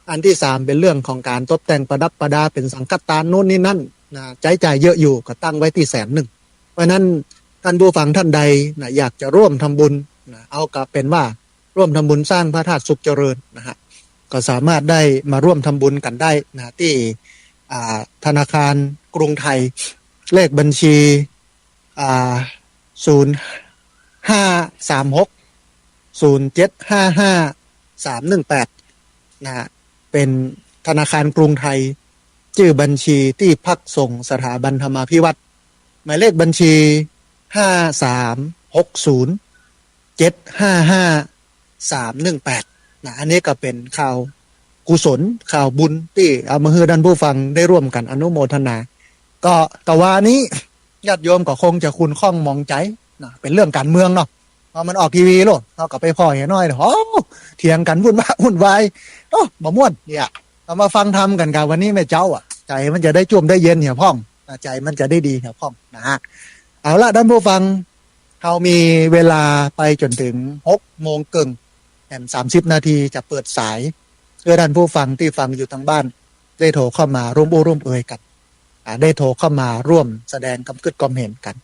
อันที่3เป็นเรื่องของการตกแต่งประดับประดาเป็นสังฆทานโน่นนี่นั่นใจเยอะอยู่ก็ตั้งไว้ที่100,000เพราะนั้นท่านผู้ฟังท่านใดอยากจะร่วมทำบุญ นะเอากลับเป็นว่าร่วมทำบุญสร้างพระธาตุสุขเจริญนะฮะก็สามารถได้มาร่วมทำบุญกันได้นะที่ธนาคารกรุงไทยเลขบัญชี05360755-318นะฮะเป็นธนาคารกรุงไทยชื่อบัญชีที่พักส่งสถาบันธรรมาภิวัตรหมายเลขบัญชี5360755318นะอันนี้ก็เป็นข่าวกุศลข่าวบุญที่เอามาให้ท่านผู้ฟังได้ร่วมกันอนุโมทนาก็ตะวานี้ญาติโยมก็คงจะคุณข้องมองใจนะเป็นเรื่องการเมืองเนาะพอมันออกทีวีโลดเราก็ไปพ่อเห็นน้อยโอ้เถียงกันวุ่นวายโอ้บ่ม่วนเนี่ยเรามาฟังทำกันกันวันนี้แม่เจ้าใจมันจะได้จุ่มได้เย็นเหี่ยพ่องใจมันจะได้ดีเหี่ยพ่องนะฮะเอาละท่านผู้ฟังเรามีเวลาไปจนถึง6 โมงครึ่งแห่ง30 นาทีจะเปิดสายเพื่อท่านผู้ฟังที่ฟังอยู่ทางบ้านได้โทรเข้ามาร่วมโอ้ร่วมเอ่ยกันได้โทรเข้ามาร่วมแสดงความคิดความเห็นกัน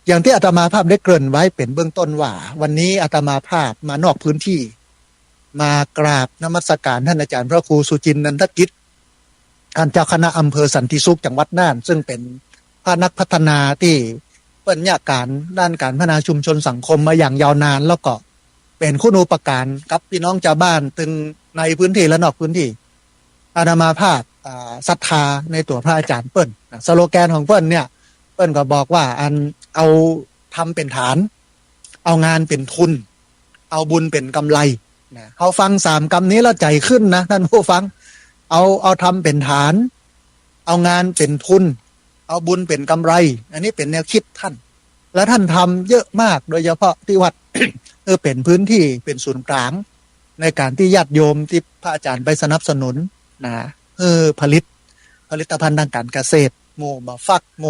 อย่างที่อาตมาภาพได้เกริ่นไว้เป็นเบื้องต้นว่าวันนี้อาตมาภาพมานอกพื้นที่มากราบนมัสการท่านอาจารย์พระครูสุจินต์นันทกิจท่านเจ้าคณะอำเภอสันติสุขจังหวัดน่านซึ่งเป็นพระนักพัฒนาที่ปัญญาการด้านการพัฒนาชุมชนสังคมมาอย่างยาวนานแล้วก็เป็นคุณูปการกับพี่น้องชาวบ้านถึงในพื้นที่และนอกพื้นที่อาตมาภาพศรัทธาในตัวพระอาจารย์เปิ้ลสโลแกนของเปิ้ลเนี่ยเปิ้ลก็บอกว่าอันเอาทำเป็นฐานเอางานเป็นทุนเอาบุญเป็นกำไรนะเขาฟัง3 คำนี้แล้วใจขึ้นนะท่านผู้ฟังเอาทำเป็นฐานเอางานเป็นทุนเอาบุญเป็นกำไรอันนี้เป็นแนวคิดท่านและท่านทำเยอะมากโดยเฉพาะที่วัด เป็นพื้นที่เป็นศูนย์กลางในการที่ญาติโยมที่พระอาจารย์ไปสนับสนุนนะผลิตภัณฑ์ทางการเกษตรโมบะฟักโม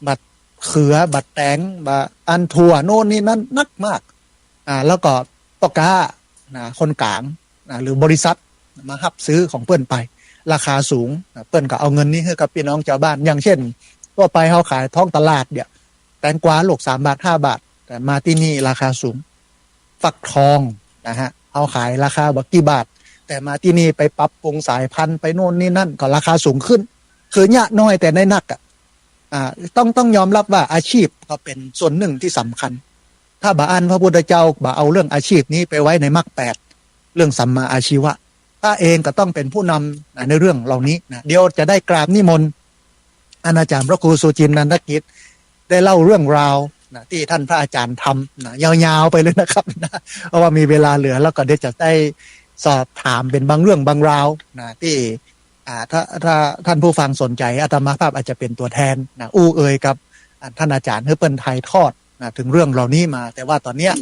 บัดเขือบัดแตงบะอันถั่วโน่นนี่นั่นนักมากแล้วก็ปอกาคนกลางหรือบริษัทมารับซื้อของเปิ้นไปราคาสูงเปิ้นก็เอาเงินนี้ให้กับพี่น้องชาวบ้านอย่างเช่นทั่วไปเขาขายท้องตลาดเนี่ยแตงกวาลูก3 บาท 5 บาทแต่มาที่นี่ราคาสูงฟักทองนะฮะเอาขายราคาบักกี่บาทแต่มาที่นี่ไปปรับปรุงสายพันธุ์ไปโน่นนี่นั่นก็ราคาสูงขึ้นคือเนี่ยน้อยแต่ในนักต้องยอมรับว่าอาชีพก็เป็นส่วนหนึ่งที่สำคัญถ้าบาอันพระพุทธเจ้าบาเอาเรื่องอาชีพนี้ไปไว้ในมรรค8เรื่องสัมมาอาชีวะถ้าเองก็ต้องเป็นผู้นำในเรื่องเหล่านี้นะเดี๋ยวจะได้กราบนิมนต์อาจารย์พระครูสุจินต์นันทกิจได้เล่าเรื่องราวนะที่ท่านพระอาจารย์ทำนะยาวๆไปเลยนะครับนะเพราะว่ามีเวลาเหลือแล้วก็เดี๋ยวจะได้สอบถามเป็นบางเรื่องบางราวนะที่ถ้าท่านผู้ฟังสนใจอาตมาภาพอาจจะเป็นตัวแทนนะเอ่ยกับท่านอาจารย์เพื่อเปิ้นไทยทอดนะถึงเรื่องเหล่านี้มาแต่ว่าตอนเนี้ย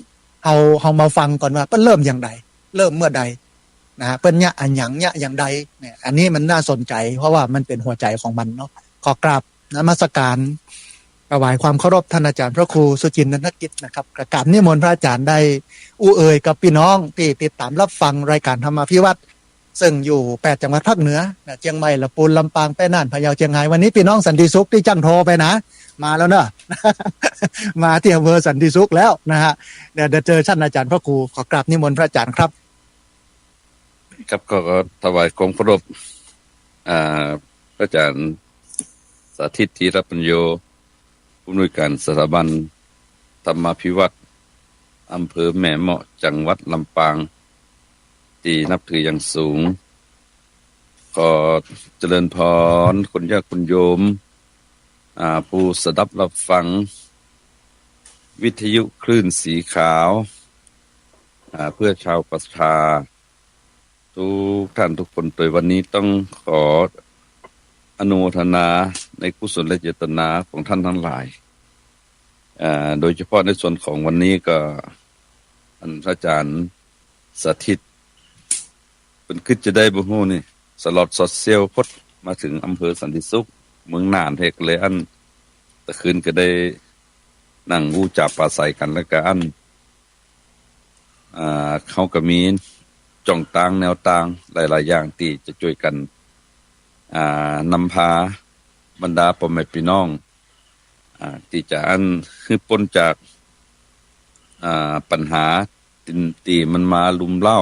เอามาฟังก่อนว่าเปิ้นเริ่มอย่างไรเริ่มเมื่อใดนะเปิ้นเนี่ยอันอย่างใดเนี่ยอันนี้มันน่าสนใจเพราะว่ามันเป็นหัวใจของมันเนาะขอกราบนมัสการถวายความเคารพท่านอาจารย์พระครูสุจินต์นันทกิจนะครับกราบนิมนต์พระอาจารย์ได้เอ่ยกับพี่น้องที่ติดตามรับฟังรายการธรรมาภิวัตรซึ่งอยู่8 จังหวัดภาคเหนือเชียงใหม่ลำพูนลำปางแพร่น่านพะเยาเชียงรายวันนี้พี่น้องสันติสุขที่จังโทรไปนะมาแล้วเนอะ มาที่อำเภอสันติสุขแล้วนะฮะเดี๋ยวเจอท่านอาจารย์พระครูขอกราบนิมนต์พระอาจารย์ครับ
ครับก็ถวายความเคารพพระอาจารย์สาธิตธีรปัญโยผู้อำนวยการสถาบันธรรมาภิวัตรอำเภอแม่เมาะจังหวัดลำปางที่นับถืออย่างสูงก็เจริญพรคุณญาติคุณโยมผู้สดับรับฟังวิทยุคลื่นสีขาวเพื่อชาวประชาทุกท่านทุกคนโดยวันนี้ต้องขออนุโมทนาในกุศลและเจตนาของท่านทั้งหลายโดยเฉพาะในส่วนของวันนี้ก็ท่านพระอาจารย์สาธิตเป็นคิดจะได้บุญนี่สลอดสดเซลพดมาถึงอำเภอสันติสุขเมืองน่านเทกเลยอันตะคืนก็ได้นั่งวูจับปลาใสกันแล้วก็อันเขาก็มีจ่องต่างแนวต่างหลายๆอย่างที่จะช่วยกันนำพาบรรดาพ่อแม่พี่น้องที่จะอันคือพ้นจาก ปัญหาตีมันมาลุมเล่า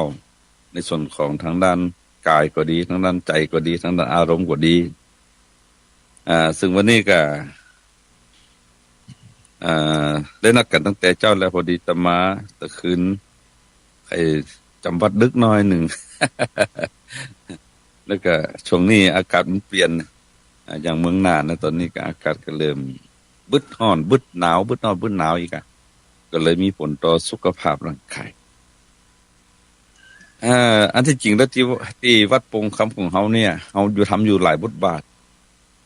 ในส่วนของทางด้านกายก็ดีทางด้านใจก็ดีทางด้านอารมณ์ก็ดีซึ่งวันนี้ก็ได้นัดกันตั้งแต่เจ้าแล้วพอดีตะมาตะคืนไอ้จำวัดดึกน้อยหนึ่ง แล้วก็ช่วงนี้อากาศมันเปลี่ยนอย่างเมืองน่านนะตอนนี้ก็อากาศก็เริ่มบึดร้อนบึดหนาวบึดร้อนบึดหนาวอีกก็เลยมีผลต่อสุขภาพร่างกายอันที่จริงแล้วที่วัดปงคำของเฮาเนี่ยเฮาอยู่ทำอยู่หลายบทบาท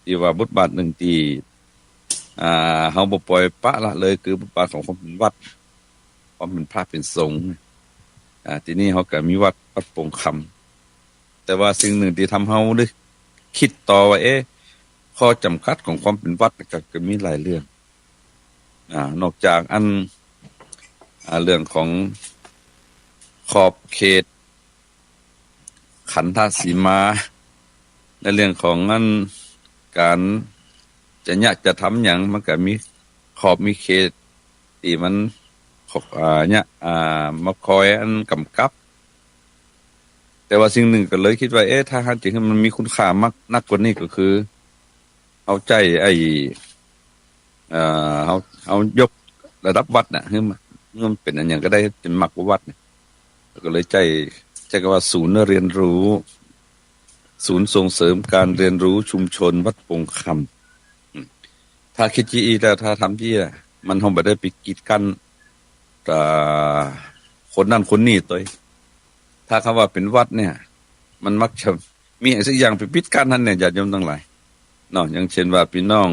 ที่ว่าบทบาทหนึ่งที่เฮาบ่ปล่อยปะละเลยคือบทบาทของความเป็นวัดความเป็นพระเป็นสงฆ์ทีนี้เฮาก็มีวัดปงคำแต่ว่าสิ่งหนึ่งที่ทำเฮาได้คิดต่อว่าข้อจำกัดของความเป็นวัดก็มีหลายเรื่องนอกจากเรื่องของขอบเขตขันธสีมาในเรื่องของการจะทำอย่างมันก็มีขอบมีเขตที่มันเนี่ยมาคอยกำกับแต่ว่าสิ่งหนึ่งก็เลยคิดว่าถ้าหากจริงมันมีคุณค่ามากนักกว่านี้ก็คือเอาใจเอายกระดับวัดน่ะให้มันเป็นอันอย่างก็ได้เป็นมักวัดก็เลยใจก็ว่าศูนย์เรียนรู้ศูนย์ส่งเสริมการเรียนรู้ชุมชนวัดปงคำถ้าคิดจีแล้วถ้าทำจีมันคงไม่ได้ไปกีดกันคนนั่นคนนี้ตัวถ้าคำว่าเป็นวัดเนี่ยมันมักจะมีอะไรสักอย่างไปปิดกั้นนั่นเนี่ยญาติโยมทั้งหลายเนาะอย่างเช่นว่าพี่น้อง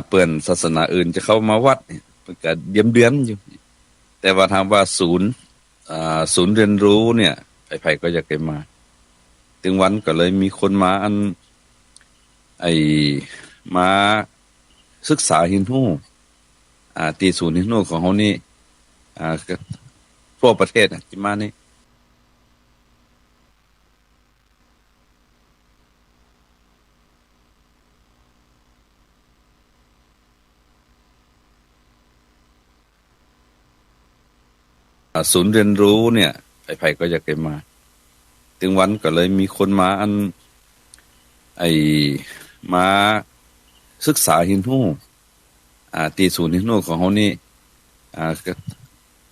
เปื่อนศาสนาอื่นจะเข้ามาวัดเนี่ยมันก็เดือนอยู่แต่ว่าทางว่าศูนย์เรียนรู้เนี่ยไผก็อยากไปมาถึงวันก็เลยมีคนมามาศึกษาหินหูตีศูนย์หินหูของเขานี่ทั่วประเทศที่มานี่ศูนย์เรียนรู้เนี่ยไผก็อยากไปมาถึงวันก็เลยมีคนมามาศึกษาหินหูตีศูนย์หินหูของเขานี่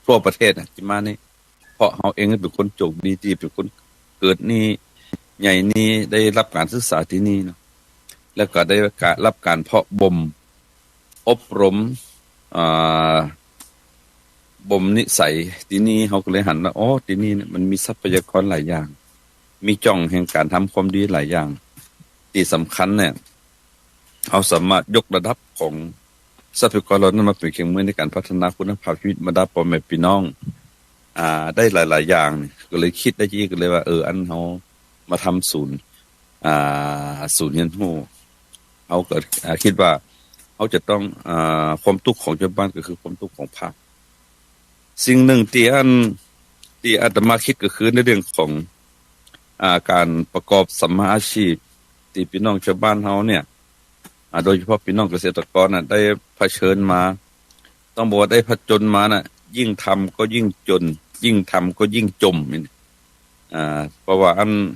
ทั่วประเทศที่มานี่เพราะเขาเองเป็นคนโชคดีที่เป็นคนเกิดนี่ใหญ่นี่ได้รับการศึกษาที่นี่เนาะแล้วก็ได้รับการเพาะบ่มอบรมบ่มนิสัยที่นี่เขาก็เลยหันว่าที่นี่มันมีทรัพยากรหลายอย่างมีจ่องแห่งการทำความดีหลายอย่างที่สำคัญเนี่ยเขาสามารถยกระดับของทรัพยากรเรานั้นมาเป็นเครื่องมือในการพัฒนาคุณภาพชีวิตบรรดาพ่อแม่พี่น้องได้หลายๆอย่างก็เลยคิดได้ยี่ก็เลยว่าอันเขามาทำศูนย์เรียนรู้เขาเกิดคิดว่าเขาจะต้องความทุกข์ของชาวบ้านก็คือความทุกข์ของพระสิ่งหนึ่งที่อาตมาคิดก็คือในเรื่องของการประกอบสัมมาอาชีพที่พี่น้องชาวบ้านเฮาเนี่ยโดยเฉพาะพี่น้องเกษตรกรได้เผชิญมาต้องบอกว่าได้ผจญมายิ่งทำก็ยิ่งจนยิ่งทำก็ยิ่งจมเพราะว่า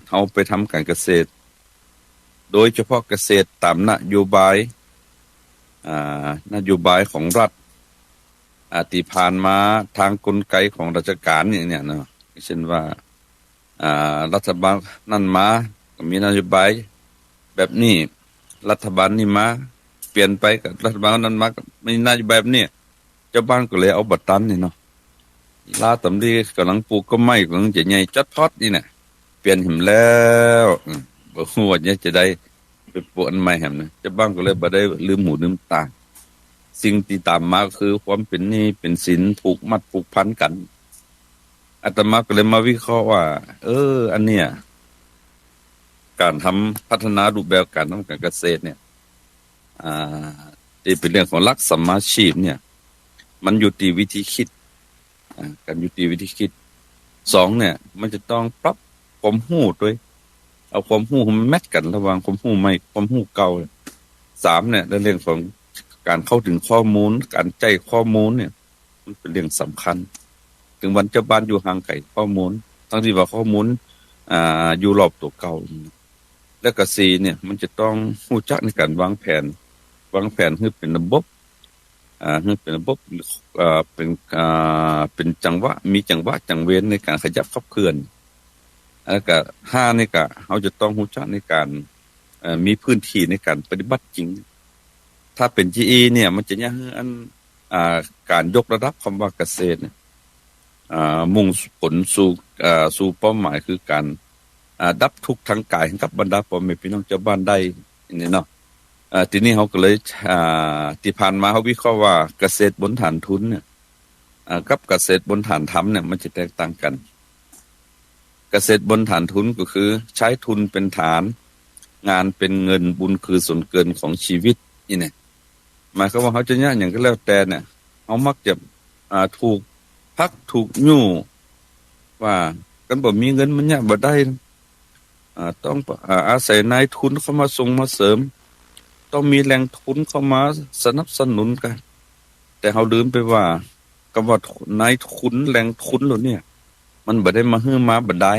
เฮาไปทำการเกษตรโดยเฉพาะเกษตรตามนโยบายของรัฐที่ผ่านมาทางกลไกของราชการเนี่ยเนาะเช่นว่ารัฐบาลนั่นมาก็มีนโยบายแบบนี้รัฐบาลนี่มาเปลี่ยนไปกับรัฐบาลนั้นมาก็มีนโยบายแบบนี้เจ้าบ้านก็เลยเอาบัตรตันนี่เนาะลาตำลีกำลังปลูกก็ไม่กำลังจะใหญ่จัดพอดนี่น่ะเปลี่ยนหิมแล้วบ่ฮู้ว่าจะได้ไปปลูกอันใหม่แหมนะเจ้าบ้านก็เลยบ่ได้ลืมหูลืมตาสิ่งที่ตามมาคือความเป็นหนี้เป็นสินผูกมัดผูกพันกันอาตมาก็เลยมาวิเคราะห์ว่าอันเนี้ยการทำพัฒนารูปแบบการทำการเกษตรเนี่ยที่เป็นเรื่องของหลักสัมมาชีพเนี่ยมันอยู่ที่วิธีคิดการอยู่ที่วิธีคิด2เนี่ยมันจะต้องปรับความรู้ด้วยเอาความรู้มันแมทกันระหว่างความรู้ใหม่ความรู้เก่า3เนี่ยในเรื่องของการเข้าถึงข้อมูลการใจข้อมูลเนี่ย มันเป็นเรื่องสำคัญถึงวันเจ้าบ้านอยู่ห่างไกลข้อมูลทั้งที่ว่าข้อมูลอยู่รอบตัวเก่าแล้วก็4เนี่ยมันจะต้องรู้จักในการวางแผนให้เป็นระบบให้เป็นระบบเป็นจังหวะมีจังหวะจังเว้นในการขยับขับเคลื่อนแล้วก็5นี่ก็เฮาจะต้องรู้จักในการมีพื้นที่ในการปฏิบัติจริงถ้าเป็น GE เนี่ยมันจะยังการยกระดับคำว่าเกษตรเนี่ยมุ่งผลสู่เป้าหมายคือการดับทุกข์ทางกายให้กับบรรดาพ่อแม่พี่น้องชาวบ้านได้นี่เนาะทีนี้เฮาก็เลยที่ผ่านมาเฮาวิเคราะห์ว่าเกษตรบนฐานทุนเนี่ยกับเกษตรบนฐานธรรมเนี่ยมันจะแตกต่างกันเกษตรบนฐานทุนก็คือใช้ทุนเป็นฐานงานเป็นเงินบุญคือส่วนเกินของชีวิตนี่เนี่ยหมายความว่าเฮาจะยะหยังก็แล้วแต่เนี่ยเฮามักจะถูกพักถูกยู่ว่ากันบ่มีเงินมันยะบ่ได้ต้องอาศัยนายทุนเข้ามาส่งมาเสริมต้องมีแหล่งทุนเข้ามาสนับสนุนกันแต่เฮาลืมไปว่าคำว่านายทุนแหล่งทุนเหล่านี้มันบ่ได้มาฮื้อมาบ่ได้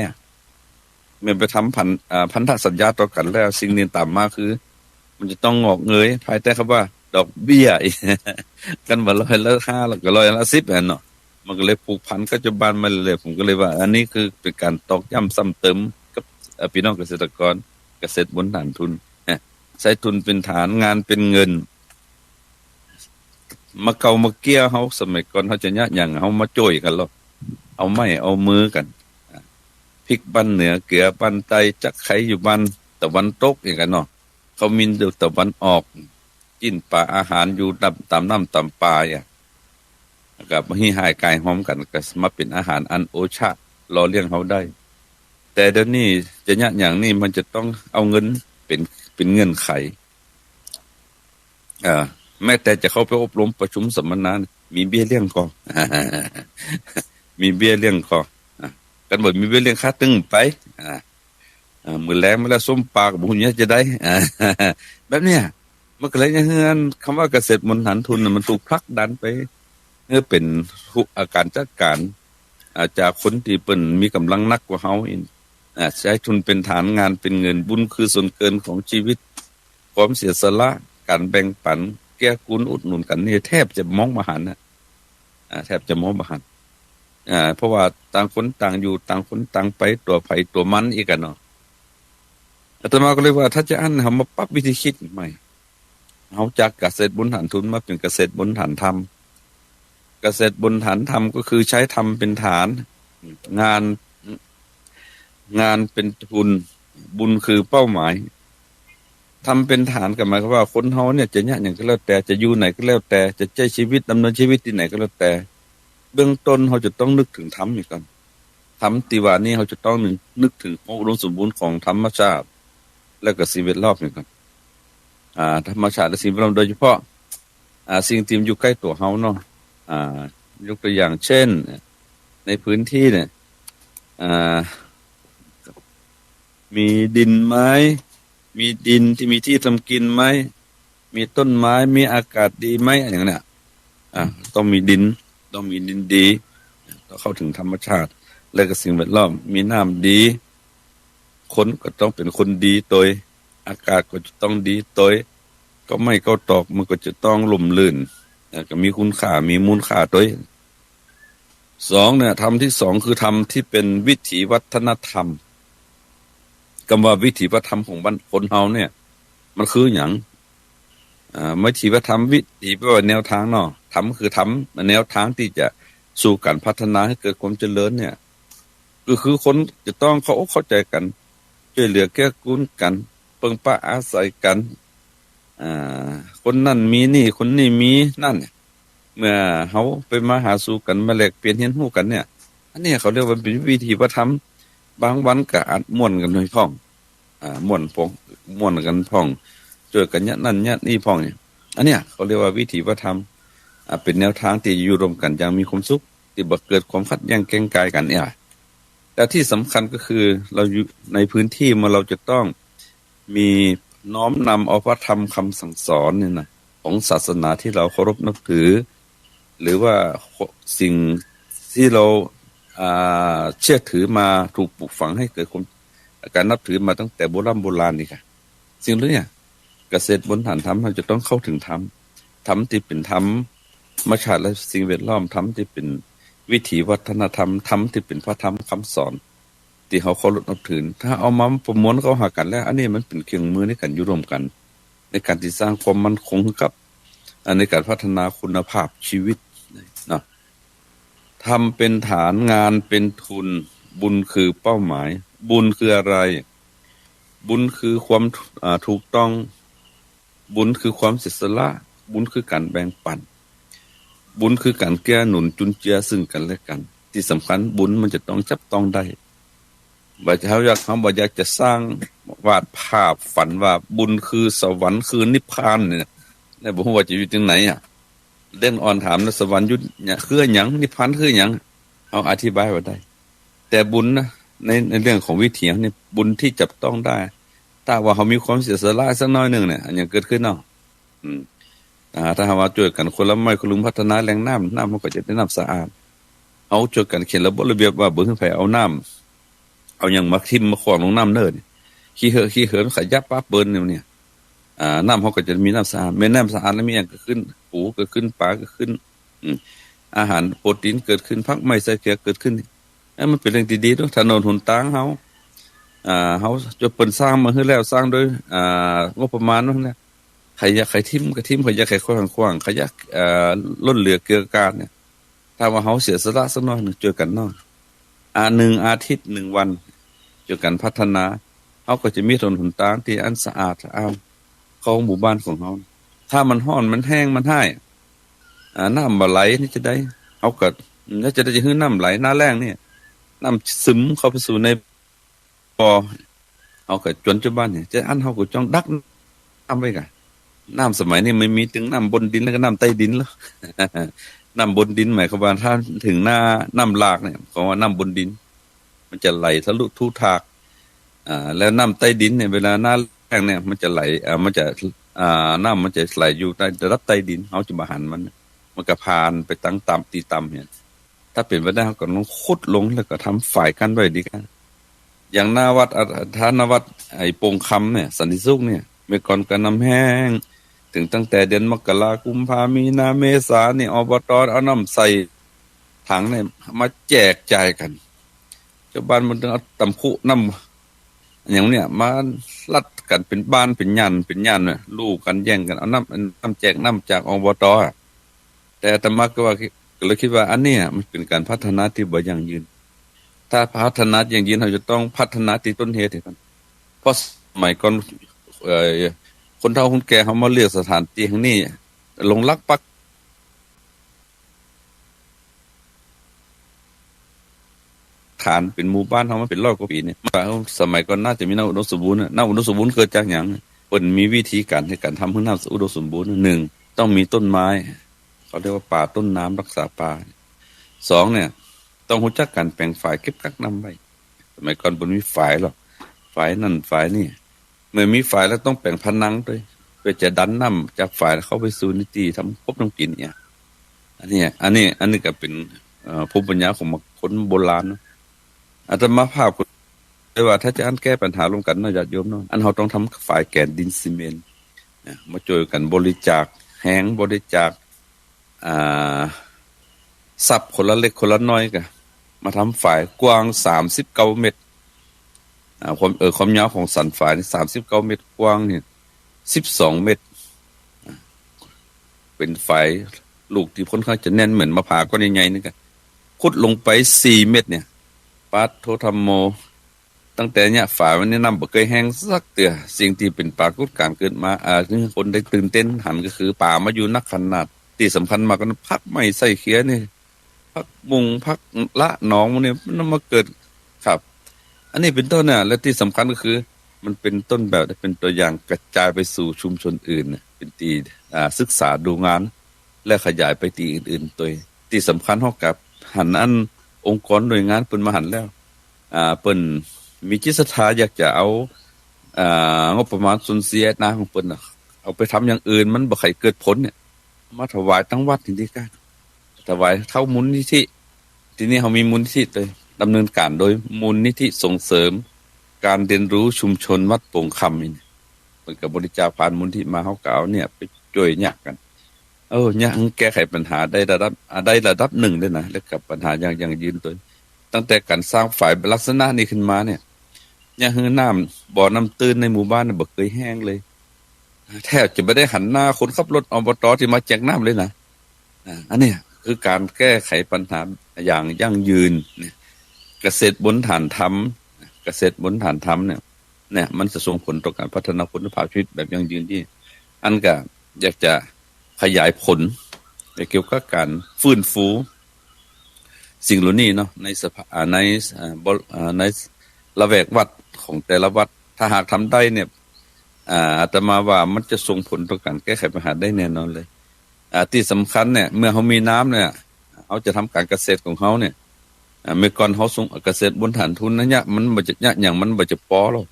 แม่นไปทำพันธสัญญาต่อกันแล้วสิ่งนี้ตามมาคือมันจะต้องงอกเงยภายใต้คำว่าดอกเบี้ยกันบ่ร้อยละ5แล้วก็ร้อยละ10เนาะมันก็เลยผูกพันกับปัจจุบันมาเลยผมก็เลยว่าอันนี้คือเป็นการตอกย้ำซ้ำเติมกับพี่น้องเกษตรกรเกษตรบนฐานทุนใช้ทุนเป็นฐานงานเป็นเงินมาเก่ามาเกี้ยเฮาสมัยก่อนเฮาจะยะหยังเฮามาจ้อยกันหรอกเอาไม้เอามือกันพริกบ้านเหนือเกลือบ้านใต้จักไข่อยู่บ้านตะวันตกอย่างกันเนาะเขามีอยู่ตะวันออกกินปลาอาหารอยู่ตามน้ำตามปลากับหิหายกายหอมกันก็มาเป็นอาหารอันโอชะรอเลี้ยงเฮาได้แต่เดี๋ยวนี้จะยะหยังนี่มันจะต้องเอาเงินเป็นเงื่อนไขแม้แต่จะเข้าไปอบรมประชุมสัมมนามีเบี้ยเลี้ยงก่อ มีเบี้ยเลี้ยงก่อกันบ่มีเบี้ยเลี้ยงค่าตึงไปมื้อแลงมื้อละส้มปากบ่ฮู้เนี่ยจะได้แบบเนี้ยมันก็เลยยังคำว่าเกษตรบนฐานทุนมันถูกผลักดันไปเป็นอาการจัดการจากคนที่เปิ้นมีกำลังนักกว่าเฮาอีกใช้ทุนเป็นฐานงานเป็นเงินบุญคือส่วนเกินของชีวิตความเสียสละการแบ่งปันแก้กุลอุดหนุนกันนี่แทบจะมองบ่หันแทบจะมองบ่หันเพราะว่าต่างคนต่างอยู่ต่างคนต่างไปตัวไผตัวมันอีกกันเนาะอาตมาก็เลยว่าถ้าจะเฮามาปรับวิธีคิดใหม่เฮาจากเกษตรบนฐานทุนมาเป็นเกษตรบนฐานธรรมเกษตรบนฐานธรรมก็คือใช้ธรรมเป็นฐานงานเป็นทุนบุญคือเป้าหมายทำเป็นฐานก็หมายความว่าคนเฮาเนี่ยจะยะหยังก็แล้วแต่จะอยู่ไหนก็แล้วแต่จะใช้ชีวิตดำเนินชีวิตที่ไหนก็แล้วแต่เบื้องต้นเฮาจะต้องนึกถึงธรรมนี่ก่อนธรรมที่ว่านี้เฮาจะต้องนึกถึงความอุดมสมบูรณ์ของธรรมชาติแล้วก็สิ่งแวดล้อมนี่ก่อนธรรมชาติและสิ่งแวดล้อมโดยเฉพาะสิ่งที่อยู่ใกล้ตัวเฮาเนาะยกตัวอย่างเช่นในพื้นที่เนี่ยมีดินไหมมีดินที่มีที่ทำกินไหมมีต้นไม้มีอากาศดีไหมอย่างนั้นต้องมีดินดีต้องเข้าถึงธรรมชาติและก็สิ่งแวดล้อมมีน้ำดีคนก็ต้องเป็นคนดีโดยอากาศก็จะต้องดีโดยก็ไม่ก็ตอกมันก็จะต้องล่มลื่นก็มีคุณค่ามีมูลค่าโดย2เนี่ยธรรมที่2คือธรรมที่เป็นวิถีวัฒนธรรมคำว่าวิถีวัฒนธรรมของคนเฮาเนี่ยมันคือหยังวิถีวัฒนธรรมวิถีแปลว่าแนวทางเนาะธรรมคือธรรมแนวทางที่จะสู่การพัฒนาให้เกิดความเจริญเนี่ยก็คือคนจะต้องเข้าใจกันช่วยเหลือแก้กุลกันเพิ่งปะอาศัยกันคนนั่นมีนี่คนนี้มีนั่นเมื่อเฮาไปมาหาสู่กันมาแลกเปลี่ยนเรียนรู้กันเนี่ยอันนี้เขาเรียกว่าเป็นวิถีวัฒนธรรมบางวันก็อาจม่วนกันหน่อยพ้องม่วนกันพ้องช่วยกันยะนั่นยะนี่พ้องเนี่ยอันเนี้ยเขาเรียกว่าวิถีวัฒนธรรมเป็นแนวทางที่อยู่ร่วมกันอย่างมีความสุขที่บ่เกิดความขัดแย้งแก่งกายกันเนี่ยแต่ที่สำคัญก็คือเราอยู่ในพื้นที่มาเราจะต้องมีน้อมนำเอาพระธรรมคำสั่งสอนเนี่ยนะของศาสนาที่เราเคารพนับถือ หรือว่าสิ่งที่เราเชื่อถือมาถูกปลูกฝังให้เกิดการนับถือมาตั้งแต่โบราณนี่ค่ะสิ่งนี้เนี่ยเกษตรบนฐานธรรมเราจะต้องเข้าถึงธรรมที่เป็นธรรมธรรมชาติและสิ่งแวดล้อมธรรมที่เป็นวิถีวัฒนธรรมธรรมที่เป็นพระธรรมคำสอนที่เขาเคารพนับถือถ้าเอามาประมวลเข้าหากันแล้วอันนี้มันเป็นเครื่องมือในการอยู่ร่วมกันในการที่สร้างความมั่นคงกับในการพัฒนาคุณภาพชีวิตเนาะทำเป็นฐานงานเป็นทุนบุญคือเป้าหมายบุญคืออะไรบุญคือความถูกต้องบุญคือความเสียสละบุญคือการแบ่งปันบุญคือการแก้หนุนจุนเจือซึ่งกันและกันที่สำคัญบุญมันจะต้องจับต้องได้บ่เขาอยากจะสร้างวาดภาพฝันว่าบุญคือสวรรค์คือนิพพานเนี่ยบ่ฮู้ว่าจะอยู่ตรงไหนเรื่องอ่อนถามนะสวรรค์อยู่เนี่ยคือหยังนิพพานคือหยังเอาอธิบายว่าได้แต่บุญนะในเรื่องของวิถีนี่บุญที่จับต้องได้ถ้าว่าเขามีความเสียสละสักน้อยนึงเนี่ยอันยังเกิดขึ้นเนาะถ้าว่าช่วยกันคนละไม้คนละพัฒนาแหล่งน้ำมันก็จะได้น้ำสะอาดเอาช่วยกันเขียนระเบียบว่าบ่ให้ไผเอาน้ำเอาหยังมาทิ่มมาขวางลงน้ำเนินขี้เหินขยับปั๊บเบิ้นเนี่ยน้ำเขาก็จะมีน้ำสะอาดแม่น้ำสะอาดแล้วมีอย่างเกิดขึ้นปูเกิดขึ้นปลาเกิดขึ้นอาหารโปรตีนเกิดขึ้นผักไม่ใส่เกลือเกิดขึ้นมันเป็นเรื่องดีๆด้วยถนนหนทางเขาจะเปิดสร้างมาให้แล้วสร้างโดยงบประมาณนั่นแหละใครอยากใครทิมก็ทิมใครอยากใครขว้างใครอยากล้นเหลือเกลือกาดเนี่ยถ้าว่าเขาเสียสละสักน้อยนึงเจอกันนอน1 อาทิตย์1 วันเจอกันพัฒนาเขาก็จะมีถนนหนทางที่อันสะอาดของหมู่บ้านของเขาถ้ามันห้อนมันแห้งมันให้น้ำบ่ไหลนี่จะได้เขาก็จะได้ให้น้ำไหลหน้าแล้งเนี่ยน้ำซึมเข้าไปสู่ในบ่อเอาก็จนจุบันเนี่ยจะอันเขาก็จ้องดักน้ำไว้กันน้ำสมัยนี้ไม่มีถึงน้ำบนดินแล้วก็น้ำใต้ดินแล้ว น้ำบนดินหมายความว่าถ้าถึงหน้าน้ำหลากเนี่ยของว่าน้ำบนดินมันจะไหลทะลุทุทากแล้วน้ำใต้ดินเนี่ยเวลาหน้าแล้งเนี่ยมันจะไหลมันจะน้ำมันจะไหลอยู่ใต้ระดับใต้ดินเขาจะมาหันมันก็ผ่านไปตั้งต่ำตีต่ำเนี่ยถ้าเป็นไปได้เขาก็ต้องขุดลงแล้วก็ทำฝ่ายกันไว้ดีกันอย่างหน้าวัดท่านวัดไอ้ปงคำเนี่ยสันติสุขเนี่ยเมื่อก่อนก็น้ำแห้งถึงตั้งแต่เดือนมกราคมกุมภาพันธ์มีนาเมษาเนี่ยอบต.เอาน้ำใส่ถังเนี่ยมาแจกจ่ายกันชาวบ้านมันต้องเอาตำคุน้ำอย่างเนี้ยมาลัดกันเป็นบ้านเป็นยันเนี่ยลูกกันแย่งกันเอาน้ำแจกน้ำจากอบต.แต่อาตมาก็เลยคิดว่าอันเนี้ยมันเป็นการพัฒนาที่บ่ยั่งยืนถ้าพัฒนาอย่างยืนเราจะต้องพัฒนาที่ต้นเหตุกันเพราะสมัยก่อนคนเฒ่าคนแก่เขามาเลือกสถานที่แห่งนี้ลงลักปักฐานเป็นหมู่บ้านเขามาเป็น100 กว่าปีเนี่ยสมัยก่อนน่าจะมีน้ำอุดมสมบูรณ์น้ำอุดมสมบูรณ์เกิดจากอย่างเพิ่นมีวิธีการในการทำให้น้ำอุดมสมบูรณ์1ต้องมีต้นไม้เขาเรียกว่าป่าต้นน้ำรักษาป่า2เนี่ยต้องรู้จักการแบ่งฝ่ายเก็บกักน้ำไว้สมัยก่อนบ่มีฝ่ายหรอกฝ่ายนั่นฝ่ายนี่เมื่อมีฝ่ายแล้วต้องแบ่งพนังด้วยเพื่อจะดันน้ำจากฝ่ายเข้าไปสู่นิติทำครบต้องกินเนี่ยอันนี้ก็เป็นภูมิปัญญาของคนโบราณอาตมาภาพเลยว่าถ้าจะอันแก้ปัญหาร่วมกันเนาะญาติโยมเนาะอันเราต้องทำฝ่ายแกนดินซีเมนต์มาช่วยกันบริจาคแห้งบริจาคทรัพย์คนละเล็กคนละน้อยกันมาทำฝ่ายกว้าง39 เมตรความยาวของสันฝ่ายนี่39 เมตรกว้างนี่12 เมตรเป็นฝ่ายลูกที่ค่อนข้างจะแน่นเหมือนมะพร้าวก้อนใหญ่ๆนี่กันขุดลงไป4 เมตรเนี่ยปาโทธรรมโมตั้งแต่เนี่ยฝ่ายมันนี่น้ำบ่เคยแห้งสักเตือสิ่งที่เป็นปรากฏการณ์เกิดมาคนได้ตื่นเต้นหันก็คือป่ามาอยู่นักขนาดที่สำคัญมากก็พักไม่ใส่เขียนี่พักมุงพักละหนองมันเนี่ยมันมาเกิดครับอันนี้เป็นต้นน่ะและที่สำคัญก็คือมันเป็นต้นแบบเป็นตัวอย่างกระจายไปสู่ชุมชนอื่นเป็นที่ศึกษาดูงานและขยายไปที่อื่นๆตัวที่สำคัญเท่ากับหันอันองค์กรหน่วยงานเปิ้นมาหันแล้วเปิ้นมีจิตศรัทธาอยากจะเอางบประมาณส่วนเสียนะของเปิ้นเอาไปทำอย่างอื่นมันบ่ค่อยเกิดผลเนี่ยมาถวายทั้งวัดทีนี้กัน ถวายเข้ามูลนิธิทีนี้เขามีมูลนิธิเลยดำเนินการโดยมูลนิธิส่งเสริมการเรียนรู้ชุมชนวัดโป่งคำนี่เพิ่นก็บริจาคผ่านมูลนิธิมาเฮาก็เอาเนี่ยไปช่วยยากกันเนี่ยแก้ไขปัญหาได้ระดับหนึ่งด้วยนะแล้วกับปัญหาอย่างยืนตัวตั้งแต่การสร้างฝ่ายลักษณะนี้ขึ้นมาเนี่ยยังคือน้ำบ่อน้ำตื้นในหมู่บ้านน่ะบ่เคยแห้งเลยแทบจะไม่ได้หันหน้าคนขับรถอบต.ที่มาแจกน้ำเลยนะอันเนี้ยคือการแก้ไขปัญหาอย่างยั่งยืนเนี่ยเกษตรบนฐานธรรมเนี่ยมันจะส่งผลต่อการพัฒนาคุณภาพชีวิตแบบยั่งยืนที่อันก็อยากจะขยายผลเกี่ยวกับการฟื้นฟูสิ่งเหล่านี้เนาะในละแวกวัดของแต่ละวัดถ้าหากทำได้เนี่ยอาตมาว่ามันจะส่งผลต่อการแก้ไขปัญหาได้แน่นอนเลยที่สำคัญเนี่ยเมื่อเขามีน้ำเนี่ยเขาจะทำการเกษตรของเขาเนี่ยเมื่อก่อนเขาส่งเกษตรบนฐานทุนนะเนี่ยมันบ่จะอย่างมันบ่จะพอหรอก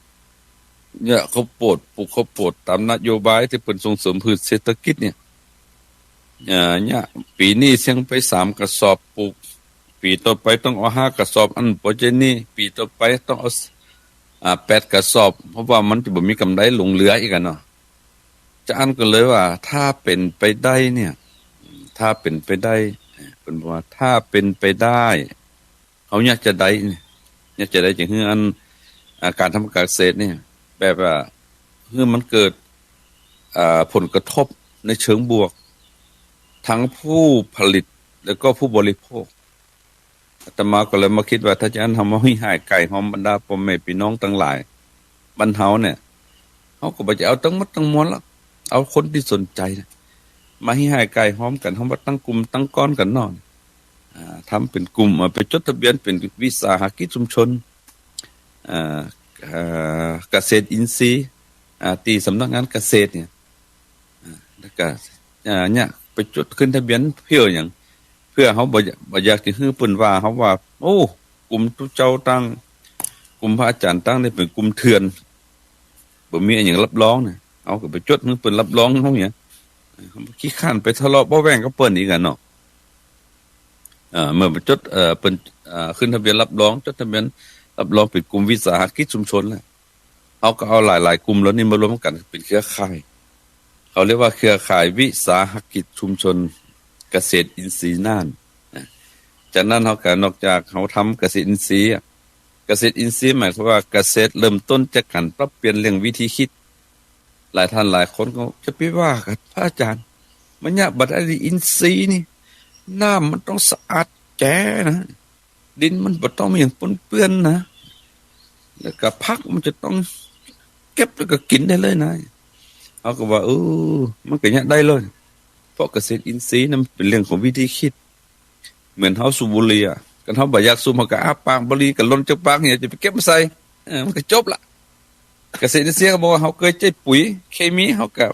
เนี่ยเขาปลูกข้าวโพดตามนโยบายที่เพิ่นส่งเสริมพืชเศรษฐกิจเนี่ยเนี่ยปีนี้เสียงไป3กระสอบปลูกปีต่อไปต้องเอา5กระสอบอันโปรเจนี่ปีต่อไปต้องเอา8กระสอบเพราะว่ามันจะบ่มีกำไรหลงเหลืออีกเนาะจะอันก็เลยว่าถ้าเป็นไปได้เนี่ยถ้าเป็นไปได้เป็นว่าถ้าเป็นไปได้เขาอยากจะได้จังคืออันการทำการเกษตรเนี่ยแบบว่าคือมันเกิดผลกระทบในเชิงบวกทั้งผู้ผลิตแล้วก็ผู้บริโภคอาตมาก็เลยมาคิดว่าถ้าจะทำให้หายไก่หอมบรรดาพ่อแม่พี่น้องทั้งหลายบรรเทาเนี่ยเขาก็บ่จะเอาทั้งหมดทั้งมวลแล้วเอาคนที่สนใจนะมาให้หายไก่หอมกันเขามาตั้งกลุ่มตั้งก้อนกันนอนทำเป็นกลุ่มไปจดทะเบียนเป็นวิสาหกิจชุมชนเกษตรอินทรีย์ที่สำนักงานเกษตรเนี่ยแล้วก็เนี่ยไปจดขึ้นทะเบียนเพื่ออย่างเพื่อเขาบ่อยากสิฮื้อเพิ่นว่าเขาว่าโอ้กลุ่มทุเจ้าตั้งกลุ่มพระอาจารย์ตั้งนี่เป็นกลุ่มเถื่อนบ่มีอันหยังรับรองเนี่ยเอาก็ไปจดมือเปิ้นรับรองเฮาเนี่ยขี้ข้านไปทะเลาะเบาะแว้งกับเปิ้นอีกกันเนาะเมื่อไปจดเปิ้นขึ้นทะเบียนรับรองจดทะเบียนรับรองเป็นกลุ่มวิสาหกิจชุมชนแล้วเอาก็เอาหลายๆกลุ่มแล้วนี่มารวมกันเป็นเครือข่ายเขาเรียกว่าเครือข่ายวิสาหกิจชุมชนเกษตรอินทรีย์น่านจากนั้นเขาก็นอกจากเขาทำเกษตรอินทรีย์หมายความว่าเกษตรเริ่มต้นจากการปรับเปลี่ยนเรื่องวิธีคิดหลายท่านหลายคนก็จะไปว่ากันพระอาจารย์มันยากบัดอะไรอินทรีย์นี่น้ำมันต้องสะอาดแจ๋นะดินมันบ่ต้องมีอย่างปนเปื้อนนะแล้วก็ผักมันจะต้องเก็บแล้วก็กินได้เลยนะเขาก็ว่ามันก็เนี่ยได้เลยเพราะเกษตรอินทรีย์นั้นเป็นเรื่องของวิธีคิดเหมือนเฮาสูบบุหรี่กันเฮาบ่อยากสูบมันก็อ้าปากบุหรี่ก็ล้นจากปากเนี่ยจะไปเก็บมาใส่มันก็จบละเกษตรอินทรีย์ก็บอกว่าเฮาเคยใช้ปุ๋ยเคมีเฮาก็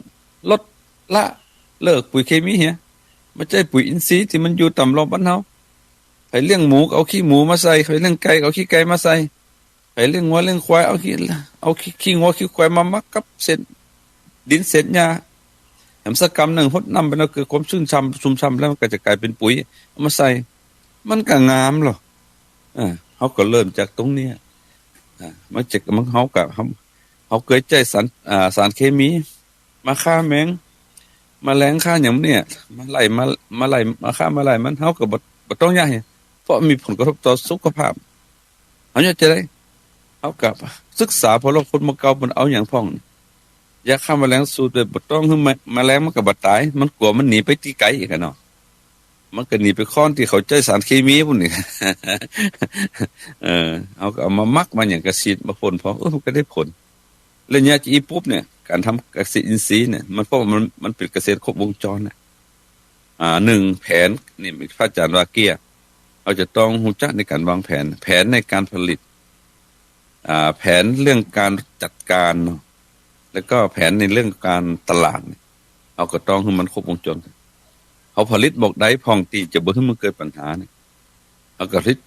ลดละเลิกปุ๋ยเคมีเหียมาใช้ปุ๋ยอินทรีย์ที่มันอยู่ต่ำรอบบ้านเฮาให้เลี้ยงหมูเอาขี้หมูมาใส่ให้เลี้ยงไก่เอาขี้ไก่มาใส่ให้เลี้ยงวัวเลี้ยงควายเอาขี้งัวขี้ควายมามักกับเศษดินเศษหญ้าแหมสักกำหนึ่งหดน้ำไปแล้วคือความชุ่มฉ่ำแล้วมันก็จะกลายเป็นปุ๋ยเอามาใส่มันก็งามหรอเขาก็เริ่มจากตรงนี้มันจะมันเขาเคยใจสารเคมีมาฆ่าแมงมาแรงฆ่าอย่างเนี่ยมาไล่มาฆ่ามาไล่มันเขาก็บ่ต้องยากเพราะมีผลกระทบต่อสุขภาพเขาจะได้เขากับศึกษาพอเราคนมาเก่ามันเอาอย่างพ่องยาฆ่าแมลงสูตรโดยบ่ต้องให้แมลงมันก็บ่ตายมันกลัวมันหนีไปที่ไกลอีกเนาะมันก็หนีไปค้อนที่เขาใช้สารเคมีพุ่นนี่ เอาก็เอามามักมาอย่างกระสีดมาพ่นพอมันก็ได้ผลแล้วเนี่ยอีปุ๊บเนี่ยการทำเกษตรอินทรีย์เนี่ยมันเพราะมันเป็นเกษตรครบวงจรนะ1แผนนี่พระอาจารย์ว่าเกี้ยเราจะต้องรู้จักในการวางแผนในการผลิตแผนเรื่องการจัดการเนาะแล้วก็แผนในเรื่องการตลาดเอาก็ต้องให้มันครบวงจรเขาผลิตบอกได้พองตีจะบ่ให้มันเกิดปัญหาเนี่ยเอาก็ผลิต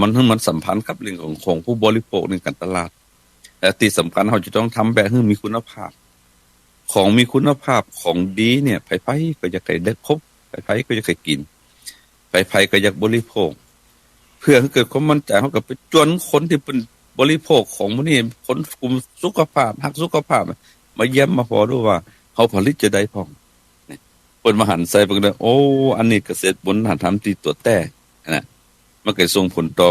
มันสัมพันธ์กับเรื่องของผู้บริโภคในการตลาดแต่ที่สำคัญเขาจะต้องทำแบบให้มีคุณภาพของมีคุณภาพของดีเนี่ยไผๆก็จะเคยได้พบไผๆก็จะเคยกิน ไผๆก็อยากบริโภคเพื่อให้เกิดความมั่นใจเขาก็ไปจวนคนที่เป็นบริโภคของมื้อนี้คนกลุ่มสุขภาพรักสุขภาพมาเยี่ยมมาพอดูว่าเขาผลิตจะได้พร้อมนี่เพิ่นมาหันใส่เพิ่นก็โอ้อันนี้เกษตรบนหันทำที่ตัวแต่นะมันก็ส่งผลต่อ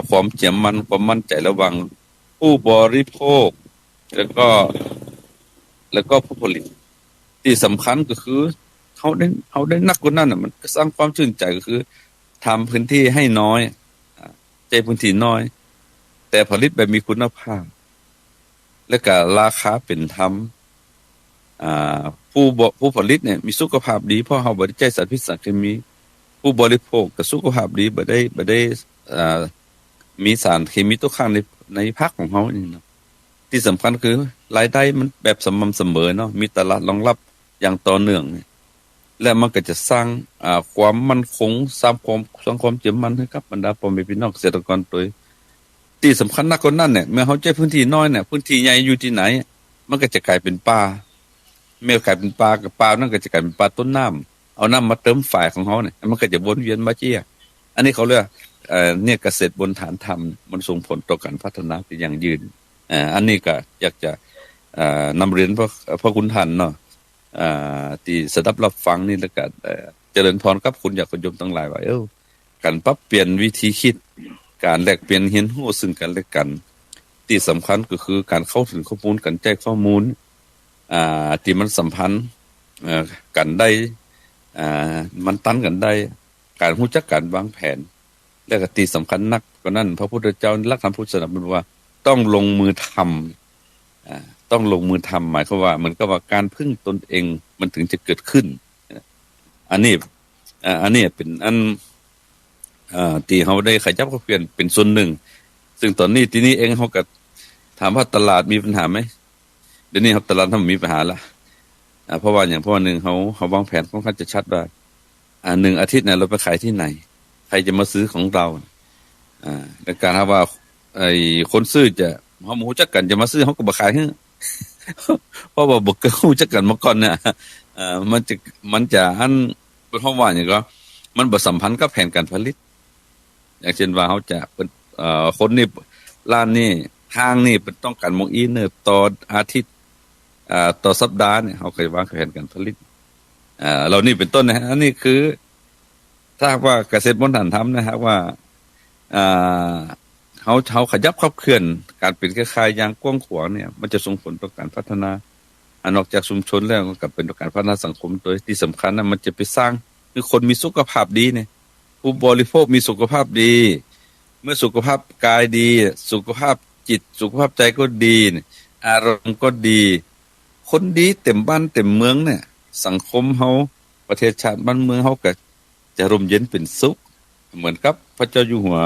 ความเชื่อมั่นความมั่นใจระหว่างผู้บริโภคแล้วก็ผู้ผลิตที่สำคัญก็คือเขาได้นักกว่านั้นน่ะมันสร้างความชื่นใจก็คือทำพื้นที่ให้น้อยใจพื้นที่น้อยแต่ผลิตแบบมีคุณภาพและก็ราคาเป็นธรรมผู้ผลิตเนี่ยมีสุขภาพดีเพราะเขาบ่ได้ใช้สารพิษสารเคมีผู้บริโภคก็สุขภาพดีบ่ได้มีสารเคมีตกค้างในภาคของเขานี่เนาะที่สำคัญคือรายได้มันแบบสม่ำเสมอเนาะมีตลาดรองรับอย่างต่อเนื่องและมันก็จะสร้างความมั่นคงสร้างความเชื่อมั่นให้กับบรรดาพ่อแม่พี่น้องเกษตรกรโดยที่สำคัญนักกว่านั้นเนี่ยเมื่อเขาใช้พื้นที่น้อยเนี่ยพื้นที่ใหญ่อยู่ที่ไหนมันก็จะกลายเป็นป่าเมื่อกลายเป็นป่ากับป่านั่นก็จะกลายเป็นป่าต้นน้ำเอาน้ำมาเติมฝ่ายของเขาเนี่ยมันก็จะวนเวียนมาเจี้ยอันนี้เขาเรียกเนี่ยเกษตรบนฐานธรรมมันส่งผลต่อการพัฒนาเป็นอย่างยืนอันนี้ก็อยากจะนำเรียนพระคุณท่านเนาะที่สดับรับฟังนี่แล้วก็เจริญพรกับคุณอยากคุณโยมทั้งหลายว่าการปรับเปลี่ยนวิธีคิดการแลกเปลี่ยนเรียนรู้ซึ่งกันและกันที่สำคัญก็คือการเข้าถึงข้อมูลกันแจ้งข้อมูลที่มันสัมพันธ์กันได้มันตันกันได้การรู้จักการวางแผนและก็ที่สำคัญนักกว่านั้นพระพุทธเจ้าหลักธรรมพุทธศาสนาบอกว่าต้องลงมือทำต้องลงมือทำหมายความว่าเหมือนกับว่าการพึ่งตนเองมันถึงจะเกิดขึ้นอันนี้เป็นอันที่เขาได้ขยับเปลี่ยนเป็นส่วนหนึ่งซึ่งตอนนี้ที่นี้เองเขาก็ถามว่าตลาดมีปัญหาไหมเดี๋ยวนี้ครับตลาดมันมีปัญหาละเพราะว่าอย่างเพราะว่าหนึ่งเขาวางแผนค่อนข้างจะชัดว่า1 อาทิตย์เนี่ยเราไปขายที่ไหนใครจะมาซื้อของเราในการถ้าว่าไอ้คนซื้อจะเขารู้จักกันจะมาซื้อเขาก็บ่ขายให้เพราะว่าบ่เคยรู้จักกันมาก่อนเนี่ยมันจะอันเป็นเพราะว่าอย่างก็มันบ่สัมพันธ์กับแผนการผลิตอย่างเช่นว่าเขาจะเป็นคนนี่ร้านนี่ห้างนี่เป็นต้องการมงอีเนอร์ต่ออาทิตย์ต่อสัปดาห์เนี่ยเขาเคยวางแผนการผลิตเรานี่เป็นต้นนะฮะอันนี้คือถ้าว่าเกษตรบนฐานธรรมนะครับว่าเขาขยับขับเคลื่อนการเป็นเครือข่ายอย่างกว้างขวางเนี่ยมันจะส่งผลต่อการพัฒนานอกจากชุมชนแล้วก็เป็นต่อการพัฒนาสังคมโดยที่สำคัญนะมันจะไปสร้างคือคนมีสุขภาพดีเนี่ยผู้บริโภคมีสุขภาพดีเมื่อสุขภาพกายดีสุขภาพจิตสุขภาพใจก็ดีอารมณ์ก็ดีคนดีเต็มบ้านเต็มเมืองเนี่ยสังคมเฮาประเทศชาติบ้านเมืองเฮาก็จะร่มเย็นเป็นสุขเหมือนกับพระเจ้าอยู่หัว